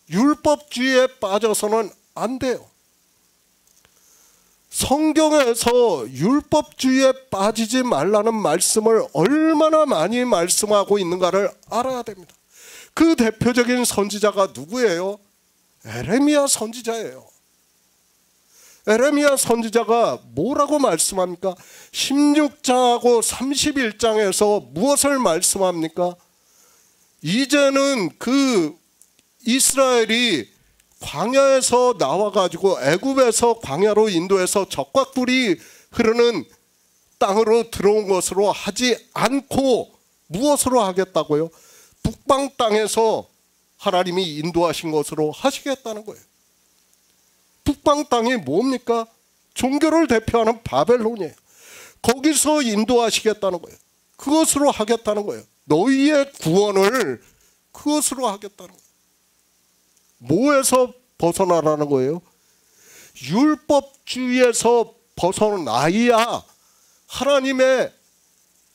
율법주의에 빠져서는 안 돼요. 성경에서 율법주의에 빠지지 말라는 말씀을 얼마나 많이 말씀하고 있는가를 알아야 됩니다. 그 대표적인 선지자가 누구예요? 에레미야 선지자예요. 에레미야 선지자가 뭐라고 말씀합니까? 16장하고 31장에서 무엇을 말씀합니까? 이제는 그 이스라엘이 광야에서 나와가지고 애굽에서 광야로 인도해서 적과 꿀이 흐르는 땅으로 들어온 것으로 하지 않고 무엇으로 하겠다고요? 북방 땅에서 하나님이 인도하신 것으로 하시겠다는 거예요. 북방 땅이 뭡니까? 종교를 대표하는 바벨론이에요. 거기서 인도하시겠다는 거예요. 그것으로 하겠다는 거예요. 너희의 구원을 그것으로 하겠다는 거예요. 뭐에서 벗어나라는 거예요? 율법주의에서 벗어나야 하나님의,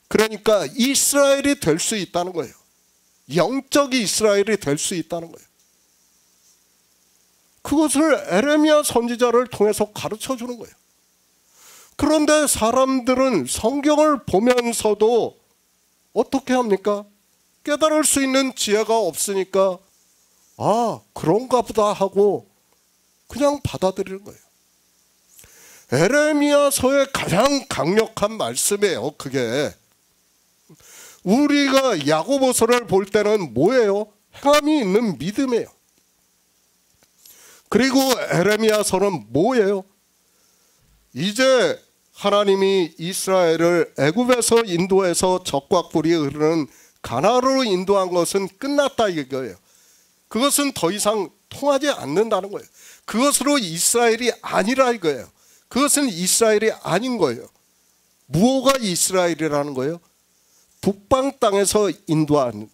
그러니까 이스라엘이 될 수 있다는 거예요. 영적 이스라엘이 될 수 있다는 거예요. 그것을 에레미야 선지자를 통해서 가르쳐 주는 거예요. 그런데 사람들은 성경을 보면서도 어떻게 합니까? 깨달을 수 있는 지혜가 없으니까 아, 그런가 보다 하고 그냥 받아들이는 거예요. 에레미야서의 가장 강력한 말씀이에요. 그게 우리가 야고보서를 볼 때는 뭐예요? 행함이 있는 믿음이에요. 그리고 에레미야서는 뭐예요? 이제 하나님이 이스라엘을 애굽에서 인도해서 적과 꿀이 흐르는 가나안으로 인도한 것은 끝났다 이거예요. 그것은 더 이상 통하지 않는다는 거예요. 그것으로 이스라엘이 아니라 이거예요. 그것은 이스라엘이 아닌 거예요. 무엇가 이스라엘이라는 거예요? 북방 땅에서 인도한,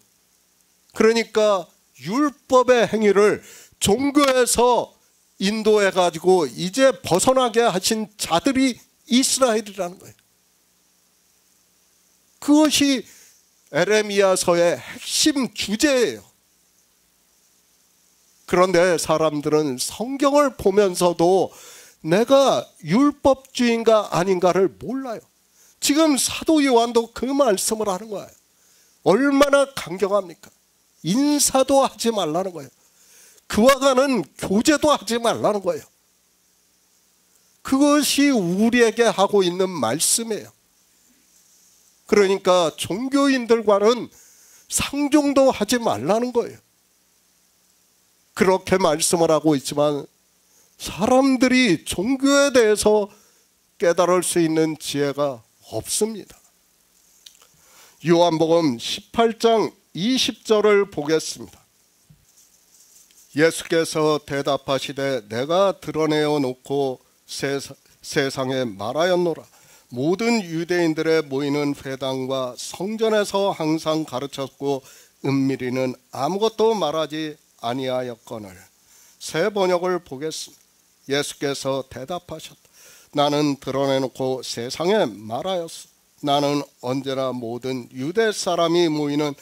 그러니까 율법의 행위를 종교에서 인도해가지고 이제 벗어나게 하신 자들이 이스라엘이라는 거예요. 그것이 에레미야서의 핵심 주제예요. 그런데 사람들은 성경을 보면서도 내가 율법주의인가 아닌가를 몰라요. 지금 사도 요한도 그 말씀을 하는 거예요. 얼마나 강경합니까? 인사도 하지 말라는 거예요. 그와 가는 교제도 하지 말라는 거예요. 그것이 우리에게 하고 있는 말씀이에요. 그러니까 종교인들과는 상종도 하지 말라는 거예요. 그렇게 말씀을 하고 있지만 사람들이 종교에 대해서 깨달을 수 있는 지혜가 없습니다. 요한복음 18장 20절을 보겠습니다. 예수께서 대답하시되 내가 드러내어 놓고 세상에 말하였노라. 모든 유대인들의 모이는 회당과 성전에서 항상 가르쳤고 은밀히는 아무것도 말하지 아니하였거늘. 새 번역을 보겠습니다. 예수께서 대답하셨다. 나는 드러내놓고 세상에 말하였소. 나는 언제나 모든 유대 사람이 모이는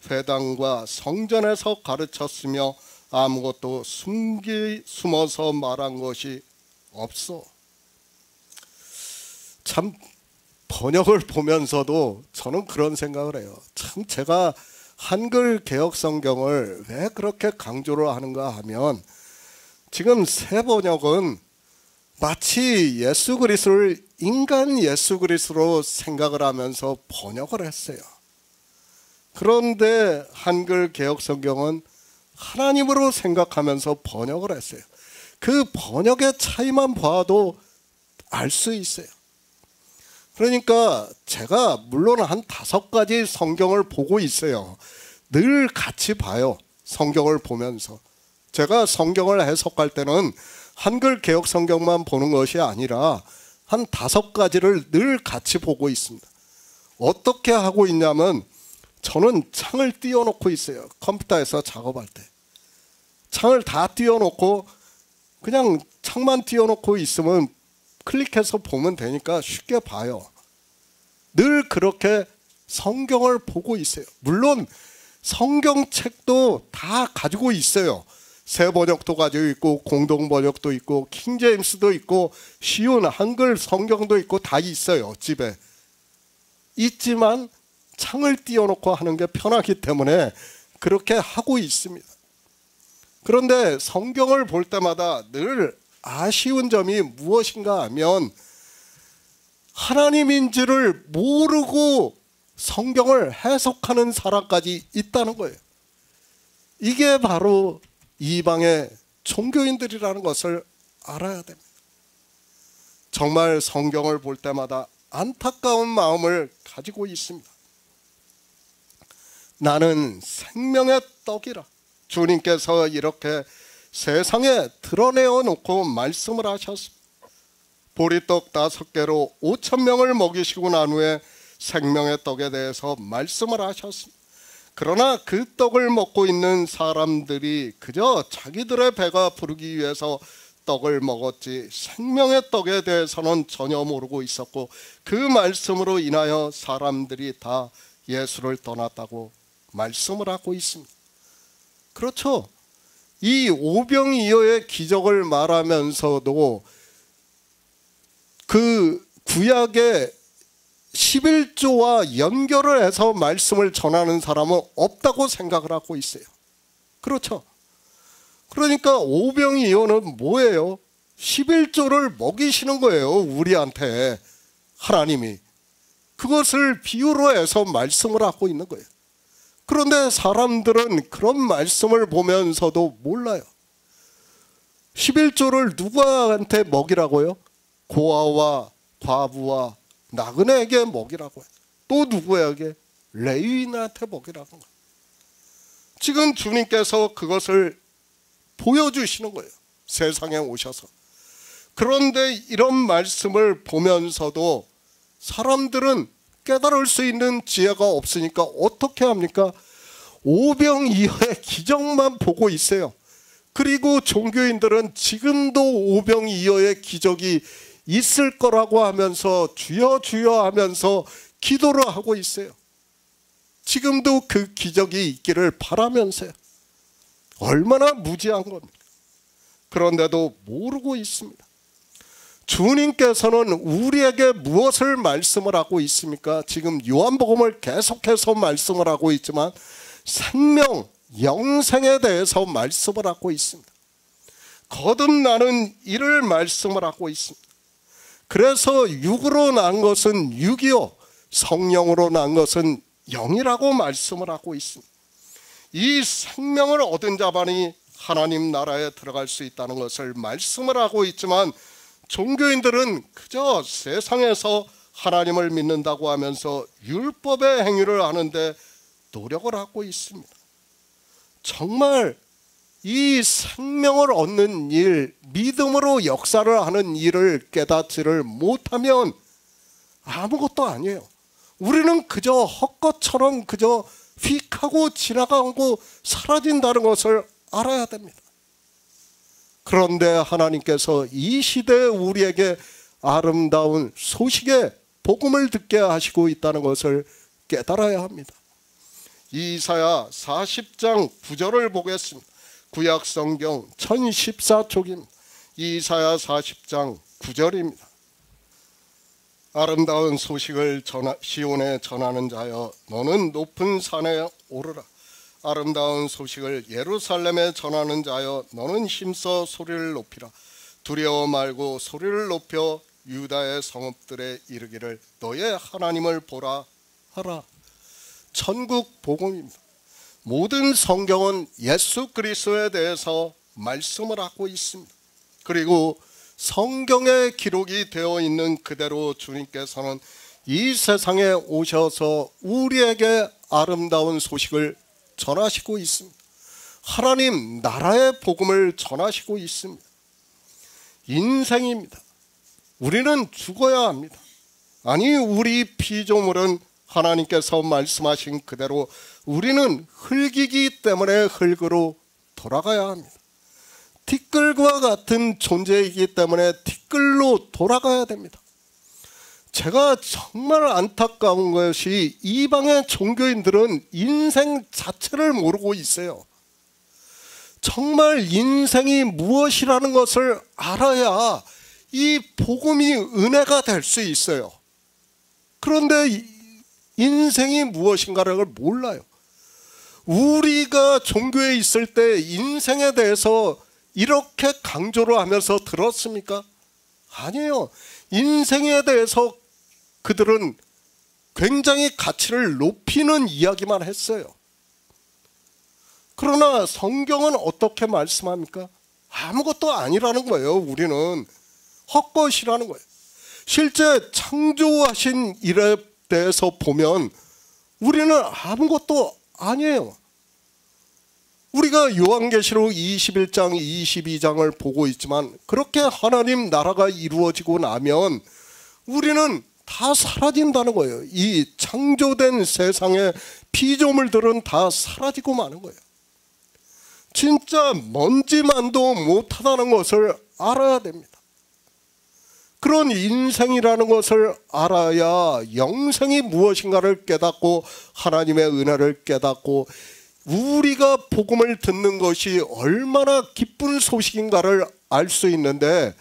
회당과 성전에서 가르쳤으며 아무것도 숨어서 말한 것이 없어. 참 번역을 보면서도 저는 그런 생각을 해요. 참 제가 한글 개역 성경을 왜 그렇게 강조를 하는가 하면 지금 새 번역은 마치 예수 그리스도를 인간 예수 그리스도로 생각을 하면서 번역을 했어요. 그런데 한글 개역 성경은 하나님으로 생각하면서 번역을 했어요. 그 번역의 차이만 봐도 알 수 있어요. 그러니까 제가 물론 한 5가지 성경을 보고 있어요. 늘 같이 봐요. 성경을 보면서. 제가 성경을 해석할 때는 한글 개역 성경만 보는 것이 아니라 한 5가지를 늘 같이 보고 있습니다. 어떻게 하고 있냐면 저는 창을 띄워놓고 있어요. 컴퓨터에서 작업할 때. 창을 다 띄워놓고 그냥 창만 띄워놓고 있으면 클릭해서 보면 되니까 쉽게 봐요. 늘 그렇게 성경을 보고 있어요. 물론 성경책도 다 가지고 있어요. 새 번역도 가지고 있고 공동 번역도 있고 킹제임스도 있고 쉬운 한글 성경도 있고 다 있어요. 집에. 있지만 창을 띄워놓고 하는 게 편하기 때문에 그렇게 하고 있습니다. 그런데 성경을 볼 때마다 늘 아쉬운 점이 무엇인가 하면 하나님인지를 모르고 성경을 해석하는 사람까지 있다는 거예요. 이게 바로 이방의 종교인들이라는 것을 알아야 됩니다. 정말 성경을 볼 때마다 안타까운 마음을 가지고 있습니다. 나는 생명의 떡이라. 주님께서 이렇게 세상에 드러내어 놓고 말씀을 하셨습니다. 보리떡 5개로 5,000명을 먹이시고 난 후에 생명의 떡에 대해서 말씀을 하셨습니다. 그러나 그 떡을 먹고 있는 사람들이 그저 자기들의 배가 부르기 위해서 떡을 먹었지 생명의 떡에 대해서는 전혀 모르고 있었고 그 말씀으로 인하여 사람들이 다 예수를 떠났다고 말씀을 하고 있습니다. 그렇죠. 이 오병이어의 기적을 말하면서도 그 구약의 11조와 연결을 해서 말씀을 전하는 사람은 없다고 생각을 하고 있어요. 그렇죠. 그러니까 오병이어는 뭐예요? 11조를 먹이시는 거예요. 우리한테 하나님이. 그것을 비유로 해서 말씀을 하고 있는 거예요. 그런데 사람들은 그런 말씀을 보면서도 몰라요. 11조를 누구한테 먹이라고요? 고아와 과부와 나그네에게 먹이라고 해요. 또 누구에게? 레위인한테 먹이라는 거예요. 지금 주님께서 그것을 보여주시는 거예요. 세상에 오셔서. 그런데 이런 말씀을 보면서도 사람들은 깨달을 수 있는 지혜가 없으니까 어떻게 합니까? 오병이어의 기적만 보고 있어요. 그리고 종교인들은 지금도 오병이어의 기적이 있을 거라고 하면서 주여 주여 하면서 기도를 하고 있어요. 지금도 그 기적이 있기를 바라면서요. 얼마나 무지한 겁니까? 그런데도 모르고 있습니다. 주님께서는 우리에게 무엇을 말씀을 하고 있습니까? 지금 요한복음을 계속해서 말씀을 하고 있지만 생명, 영생에 대해서 말씀을 하고 있습니다. 거듭나는 이를 말씀을 하고 있습니다. 그래서 육으로 난 것은 육이요 성령으로 난 것은 영이라고 말씀을 하고 있습니다. 이 생명을 얻은 자만이 하나님 나라에 들어갈 수 있다는 것을 말씀을 하고 있지만 종교인들은 그저 세상에서 하나님을 믿는다고 하면서 율법의 행위를 하는데 노력을 하고 있습니다. 정말 이 생명을 얻는 일, 믿음으로 역사를 하는 일을 깨닫지를 못하면 아무것도 아니에요. 우리는 그저 헛것처럼 그저 휙 하고 지나가고 사라진다는 것을 알아야 됩니다. 그런데 하나님께서 이 시대에 우리에게 아름다운 소식의 복음을 듣게 하시고 있다는 것을 깨달아야 합니다. 이사야 40장 9절을 보겠습니다. 구약성경 1014쪽입니다. 이사야 40장 9절입니다. 아름다운 소식을 시온에 전하는 자여, 너는 높은 산에 오르라. 아름다운 소식을 예루살렘에 전하는 자여, 너는 힘써 소리를 높이라. 두려워 말고 소리를 높여 유다의 성읍들에 이르기를 너의 하나님을 보라 하라. 천국 복음입니다. 모든 성경은 예수 그리스도에 대해서 말씀을 하고 있습니다. 그리고 성경에 기록이 되어 있는 그대로 주님께서는 이 세상에 오셔서 우리에게 아름다운 소식을 전하시고 있습니다. 하나님 나라의 복음을 전하시고 있습니다. 인생입니다. 우리는 죽어야 합니다. 아니, 우리 피조물은 하나님께서 말씀하신 그대로 우리는 흙이기 때문에 흙으로 돌아가야 합니다. 티끌과 같은 존재이기 때문에 티끌로 돌아가야 됩니다. 제가 정말 안타까운 것이 이방의 종교인들은 인생 자체를 모르고 있어요. 정말 인생이 무엇이라는 것을 알아야 이 복음이 은혜가 될 수 있어요. 그런데 인생이 무엇인가를 몰라요. 우리가 종교에 있을 때 인생에 대해서 이렇게 강조를 하면서 들었습니까? 아니에요. 인생에 대해서 그들은 굉장히 가치를 높이는 이야기만 했어요. 그러나 성경은 어떻게 말씀합니까? 아무것도 아니라는 거예요. 우리는 헛것이라는 거예요. 실제 창조하신 일에 대해서 보면 우리는 아무것도 아니에요. 우리가 요한계시록 21장, 22장을 보고 있지만 그렇게 하나님 나라가 이루어지고 나면 우리는 다 사라진다는 거예요. 이 창조된 세상의 피조물들은 다 사라지고 마는 거예요. 진짜 먼지만도 못하다는 것을 알아야 됩니다. 그런 인생이라는 것을 알아야 영생이 무엇인가를 깨닫고 하나님의 은혜를 깨닫고 우리가 복음을 듣는 것이 얼마나 기쁜 소식인가를 알 수 있는데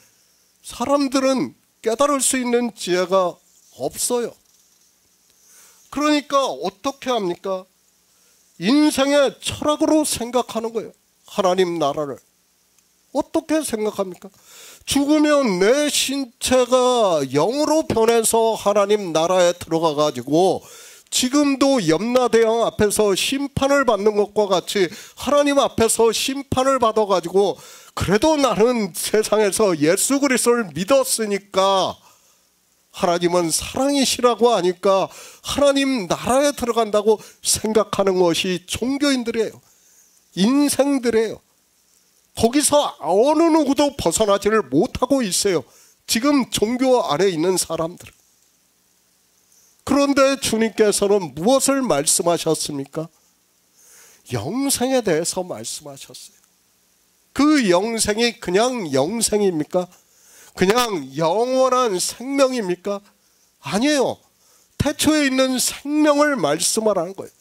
사람들은 깨달을 수 있는 지혜가 없어요. 그러니까 어떻게 합니까? 인생의 철학으로 생각하는 거예요. 하나님 나라를 어떻게 생각합니까? 죽으면 내 신체가 영으로 변해서 하나님 나라에 들어가 가지고 지금도 염라대왕 앞에서 심판을 받는 것과 같이 하나님 앞에서 심판을 받아 가지고 그래도 나는 세상에서 예수 그리스도를 믿었으니까 하나님은 사랑이시라고 하니까 하나님 나라에 들어간다고 생각하는 것이 종교인들이에요. 인생들이에요. 거기서 어느 누구도 벗어나지를 못하고 있어요. 지금 종교 안에 있는 사람들. 그런데 주님께서는 무엇을 말씀하셨습니까? 영생에 대해서 말씀하셨어요. 그 영생이 그냥 영생입니까? 그냥 영원한 생명입니까? 아니에요. 태초에 있는 생명을 말씀하라는 거예요.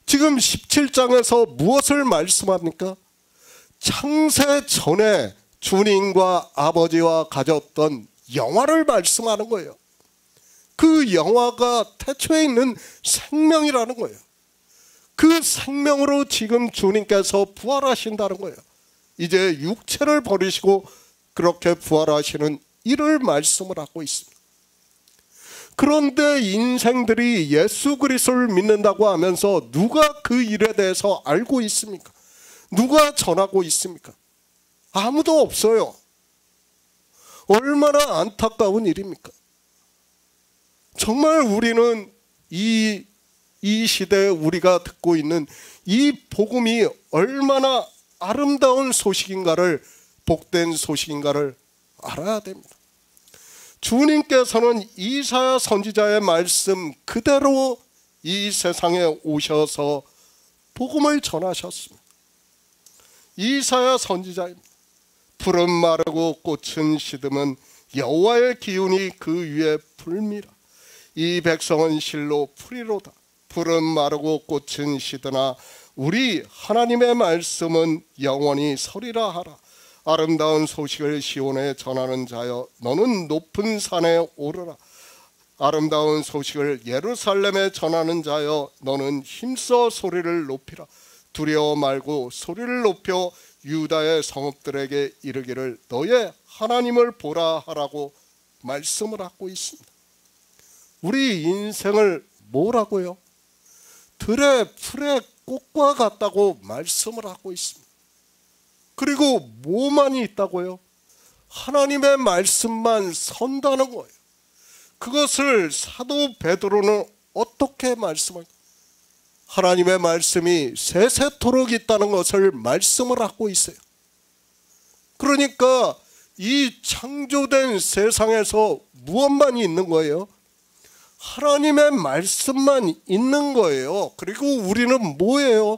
지금 17장에서 무엇을 말씀합니까? 창세 전에 주님과 아버지와 가졌던 영화를 말씀하는 거예요. 그 영화가 태초에 있는 생명이라는 거예요. 그 생명으로 지금 주님께서 부활하신다는 거예요. 이제 육체를 버리시고 그렇게 부활하시는 이를 말씀을 하고 있습니다. 그런데 인생들이 예수 그리스도를 믿는다고 하면서 누가 그 일에 대해서 알고 있습니까? 누가 전하고 있습니까? 아무도 없어요. 얼마나 안타까운 일입니까? 정말 우리는 이 시대에 우리가 듣고 있는 이 복음이 얼마나 아름다운 소식인가를, 복된 소식인가를 알아야 됩니다. 주님께서는 이사야 선지자의 말씀 그대로 이 세상에 오셔서 복음을 전하셨습니다. 이사야 선지자입니다. 푸른 마르고 꽃은 시듬은 여호와의 기운이 그 위에 불미라. 이 백성은 실로 풀이로다. 푸른 마르고 꽃은 시드나 우리 하나님의 말씀은 영원히 서리라 하라. 아름다운 소식을 시온에 전하는 자여 너는 높은 산에 오르라. 아름다운 소식을 예루살렘에 전하는 자여 너는 힘써 소리를 높이라. 두려워 말고 소리를 높여 유다의 성읍들에게 이르기를 너의 하나님을 보라 하라고 말씀을 하고 있습니다. 우리 인생을 뭐라고요? 들의 풀의 꽃과 같다고 말씀을 하고 있습니다. 그리고 뭐만이 있다고요? 하나님의 말씀만 선다는 거예요. 그것을 사도 베드로는 어떻게 말씀할까요? 하나님의 말씀이 세세토록 있다는 것을 말씀을 하고 있어요. 그러니까 이 창조된 세상에서 무엇만 있는 거예요? 하나님의 말씀만 있는 거예요. 그리고 우리는 뭐예요?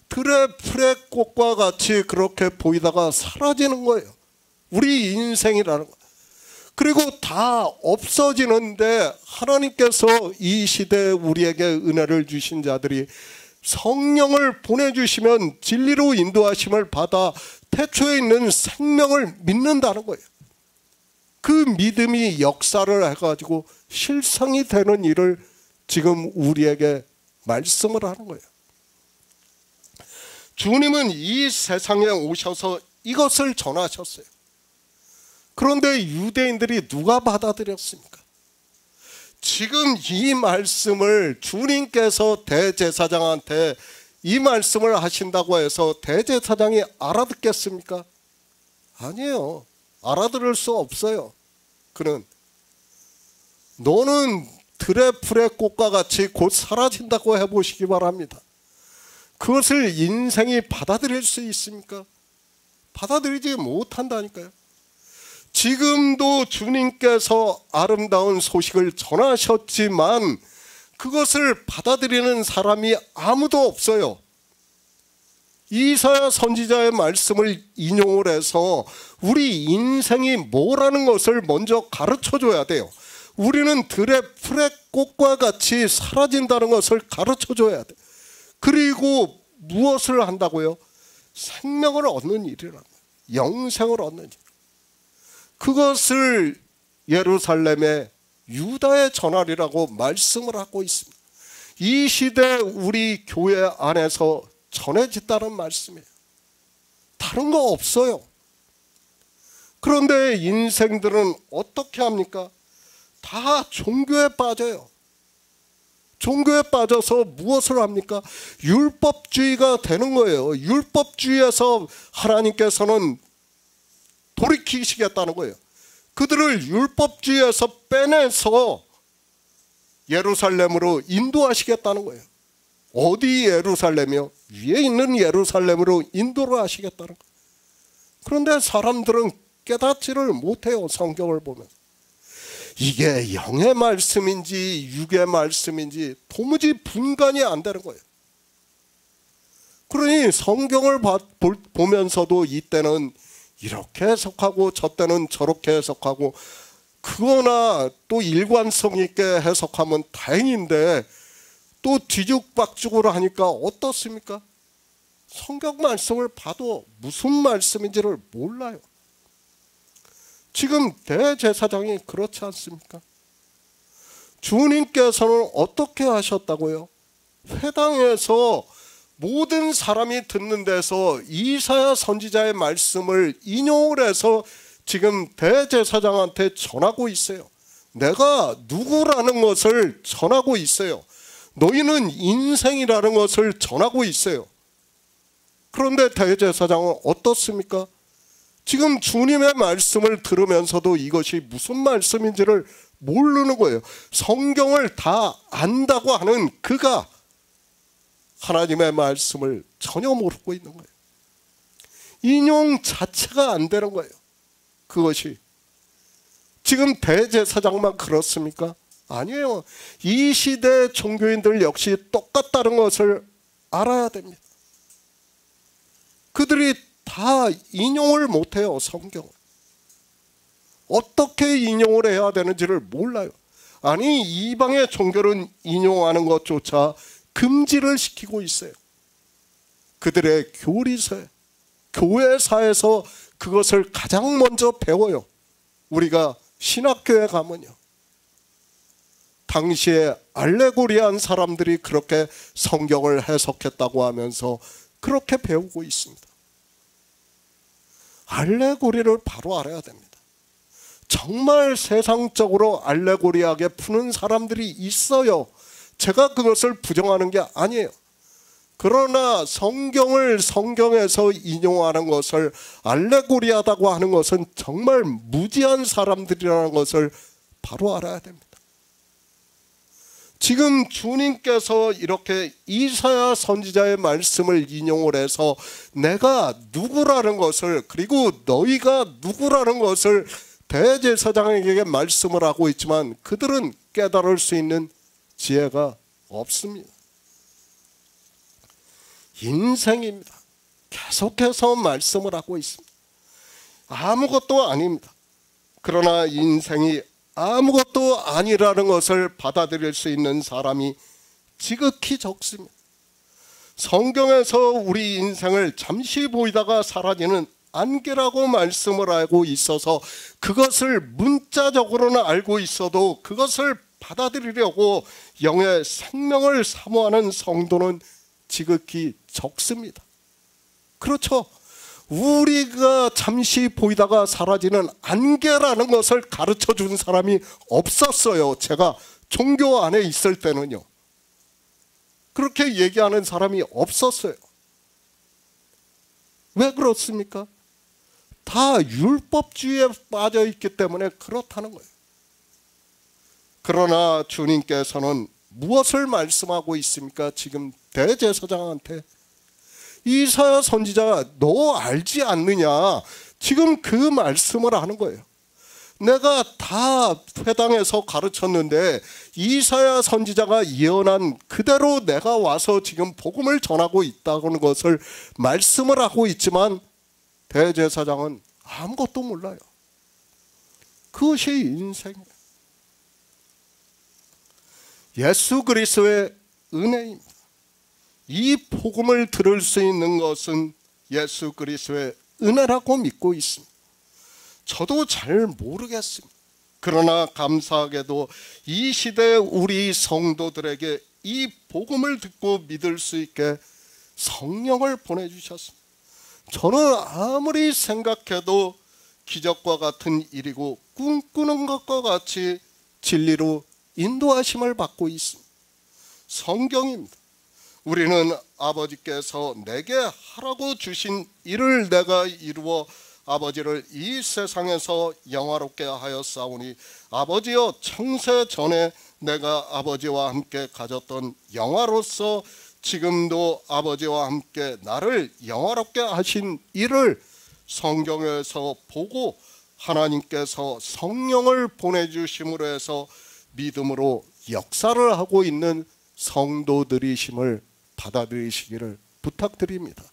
들의 풀의 꽃과 같이 그렇게 보이다가 사라지는 거예요. 우리 인생이라는 거예요. 그리고 다 없어지는데 하나님께서 이 시대에 우리에게 은혜를 주신 자들이 성령을 보내주시면 진리로 인도하심을 받아 태초에 있는 생명을 믿는다는 거예요. 그 믿음이 역사를 해가지고 실상이 되는 일을 지금 우리에게 말씀을 하는 거예요. 주님은 이 세상에 오셔서 이것을 전하셨어요. 그런데 유대인들이 누가 받아들였습니까? 지금 이 말씀을 주님께서 대제사장한테 이 말씀을 하신다고 해서 대제사장이 알아듣겠습니까? 아니에요. 알아들을 수 없어요. 그는 너는 들의 풀의 꽃과 같이 곧 사라진다고 해보시기 바랍니다. 그것을 인생이 받아들일 수 있습니까? 받아들이지 못한다니까요. 지금도 주님께서 아름다운 소식을 전하셨지만 그것을 받아들이는 사람이 아무도 없어요. 이사야 선지자의 말씀을 인용을 해서 우리 인생이 뭐라는 것을 먼저 가르쳐줘야 돼요. 우리는 들의 풀의 꽃과 같이 사라진다는 것을 가르쳐줘야 돼요. 그리고 무엇을 한다고요? 생명을 얻는 일이라는 거예요. 영생을 얻는 일. 그것을 예루살렘의 유다의 전하리라고 말씀을 하고 있습니다. 이 시대 우리 교회 안에서 전해진다는 말씀이에요. 다른 거 없어요. 그런데 인생들은 어떻게 합니까? 다 종교에 빠져요. 종교에 빠져서 무엇을 합니까? 율법주의가 되는 거예요. 율법주의에서 하나님께서는 돌이키시겠다는 거예요. 그들을 율법주의에서 빼내서 예루살렘으로 인도하시겠다는 거예요. 어디 예루살렘이요? 위에 있는 예루살렘으로 인도를 하시겠다는 거예요. 그런데 사람들은 깨닫지를 못해요. 성경을 보면. 이게 영의 말씀인지 육의 말씀인지 도무지 분간이 안 되는 거예요. 그러니 성경을 보면서도 이때는 이렇게 해석하고 저때는 저렇게 해석하고 그거나 또 일관성 있게 해석하면 다행인데 또 뒤죽박죽으로 하니까 어떻습니까? 성경 말씀을 봐도 무슨 말씀인지를 몰라요. 지금 대제사장이 그렇지 않습니까? 주님께서는 어떻게 하셨다고요? 회당에서 모든 사람이 듣는 데서 이사야 선지자의 말씀을 인용을 해서 지금 대제사장한테 전하고 있어요. 내가 누구라는 것을 전하고 있어요. 너희는 인생이라는 것을 전하고 있어요. 그런데 대제사장은 어떻습니까? 지금 주님의 말씀을 들으면서도 이것이 무슨 말씀인지를 모르는 거예요. 성경을 다 안다고 하는 그가 하나님의 말씀을 전혀 모르고 있는 거예요. 인용 자체가 안 되는 거예요. 그것이 지금 대제사장만 그렇습니까? 아니에요. 이 시대 종교인들 역시 똑같다는 것을 알아야 됩니다. 그들이 다 인용을 못해요. 성경을. 어떻게 인용을 해야 되는지를 몰라요. 아니 이방의 종교는 인용하는 것조차 금지를 시키고 있어요. 그들의 교리서에, 교회사에서 그것을 가장 먼저 배워요. 우리가 신학교에 가면요, 당시에 알레고리한 사람들이 그렇게 성경을 해석했다고 하면서 그렇게 배우고 있습니다. 알레고리를 바로 알아야 됩니다. 정말 세상적으로 알레고리하게 푸는 사람들이 있어요. 제가 그것을 부정하는 게 아니에요. 그러나 성경을 성경에서 인용하는 것을 알레고리하다고 하는 것은 정말 무지한 사람들이라는 것을 바로 알아야 됩니다. 지금 주님께서 이렇게 이사야 선지자의 말씀을 인용을 해서 내가 누구라는 것을, 그리고 너희가 누구라는 것을 대제사장에게 말씀을 하고 있지만 그들은 깨달을 수 있는 지혜가 없습니다. 인생입니다. 계속해서 말씀을 하고 있습니다. 아무것도 아닙니다. 그러나 인생이 아무것도 아니라는 것을 받아들일 수 있는 사람이 지극히 적습니다. 성경에서 우리 인생을 잠시 보이다가 사라지는 안개라고 말씀을 하고 있어서 그것을 문자적으로는 알고 있어도 그것을 받아들이려고 영의 생명을 사모하는 성도는 지극히 적습니다. 그렇죠. 우리가 잠시 보이다가 사라지는 안개라는 것을 가르쳐 준 사람이 없었어요. 제가 종교 안에 있을 때는요, 그렇게 얘기하는 사람이 없었어요. 왜 그렇습니까? 다 율법주의에 빠져 있기 때문에 그렇다는 거예요. 그러나 주님께서는 무엇을 말씀하고 있습니까? 지금 대제사장한테 이사야 선지자가 너 알지 않느냐, 지금 그 말씀을 하는 거예요. 내가 다 회당에서 가르쳤는데 이사야 선지자가 예언한 그대로 내가 와서 지금 복음을 전하고 있다는 것을 말씀을 하고 있지만 대제사장은 아무것도 몰라요. 그것이 인생이에요. 예수 그리스도의 은혜입니다. 이 복음을 들을 수 있는 것은 예수 그리스도의 은혜라고 믿고 있습니다. 저도 잘 모르겠습니다. 그러나 감사하게도 이 시대 우리 성도들에게 이 복음을 듣고 믿을 수 있게 성령을 보내주셨습니다. 저는 아무리 생각해도 기적과 같은 일이고 꿈꾸는 것과 같이 진리로 인도하심을 받고 있습니다. 성경입니다. 우리는 아버지께서 내게 하라고 주신 일을 내가 이루어 아버지를 이 세상에서 영화롭게 하였사오니 아버지여 창세 전에 내가 아버지와 함께 가졌던 영화로서 지금도 아버지와 함께 나를 영화롭게 하신 일을 성경에서 보고 하나님께서 성령을 보내주심으로 해서 믿음으로 역사를 하고 있는 성도들이심을 받아들이시기를 부탁드립니다.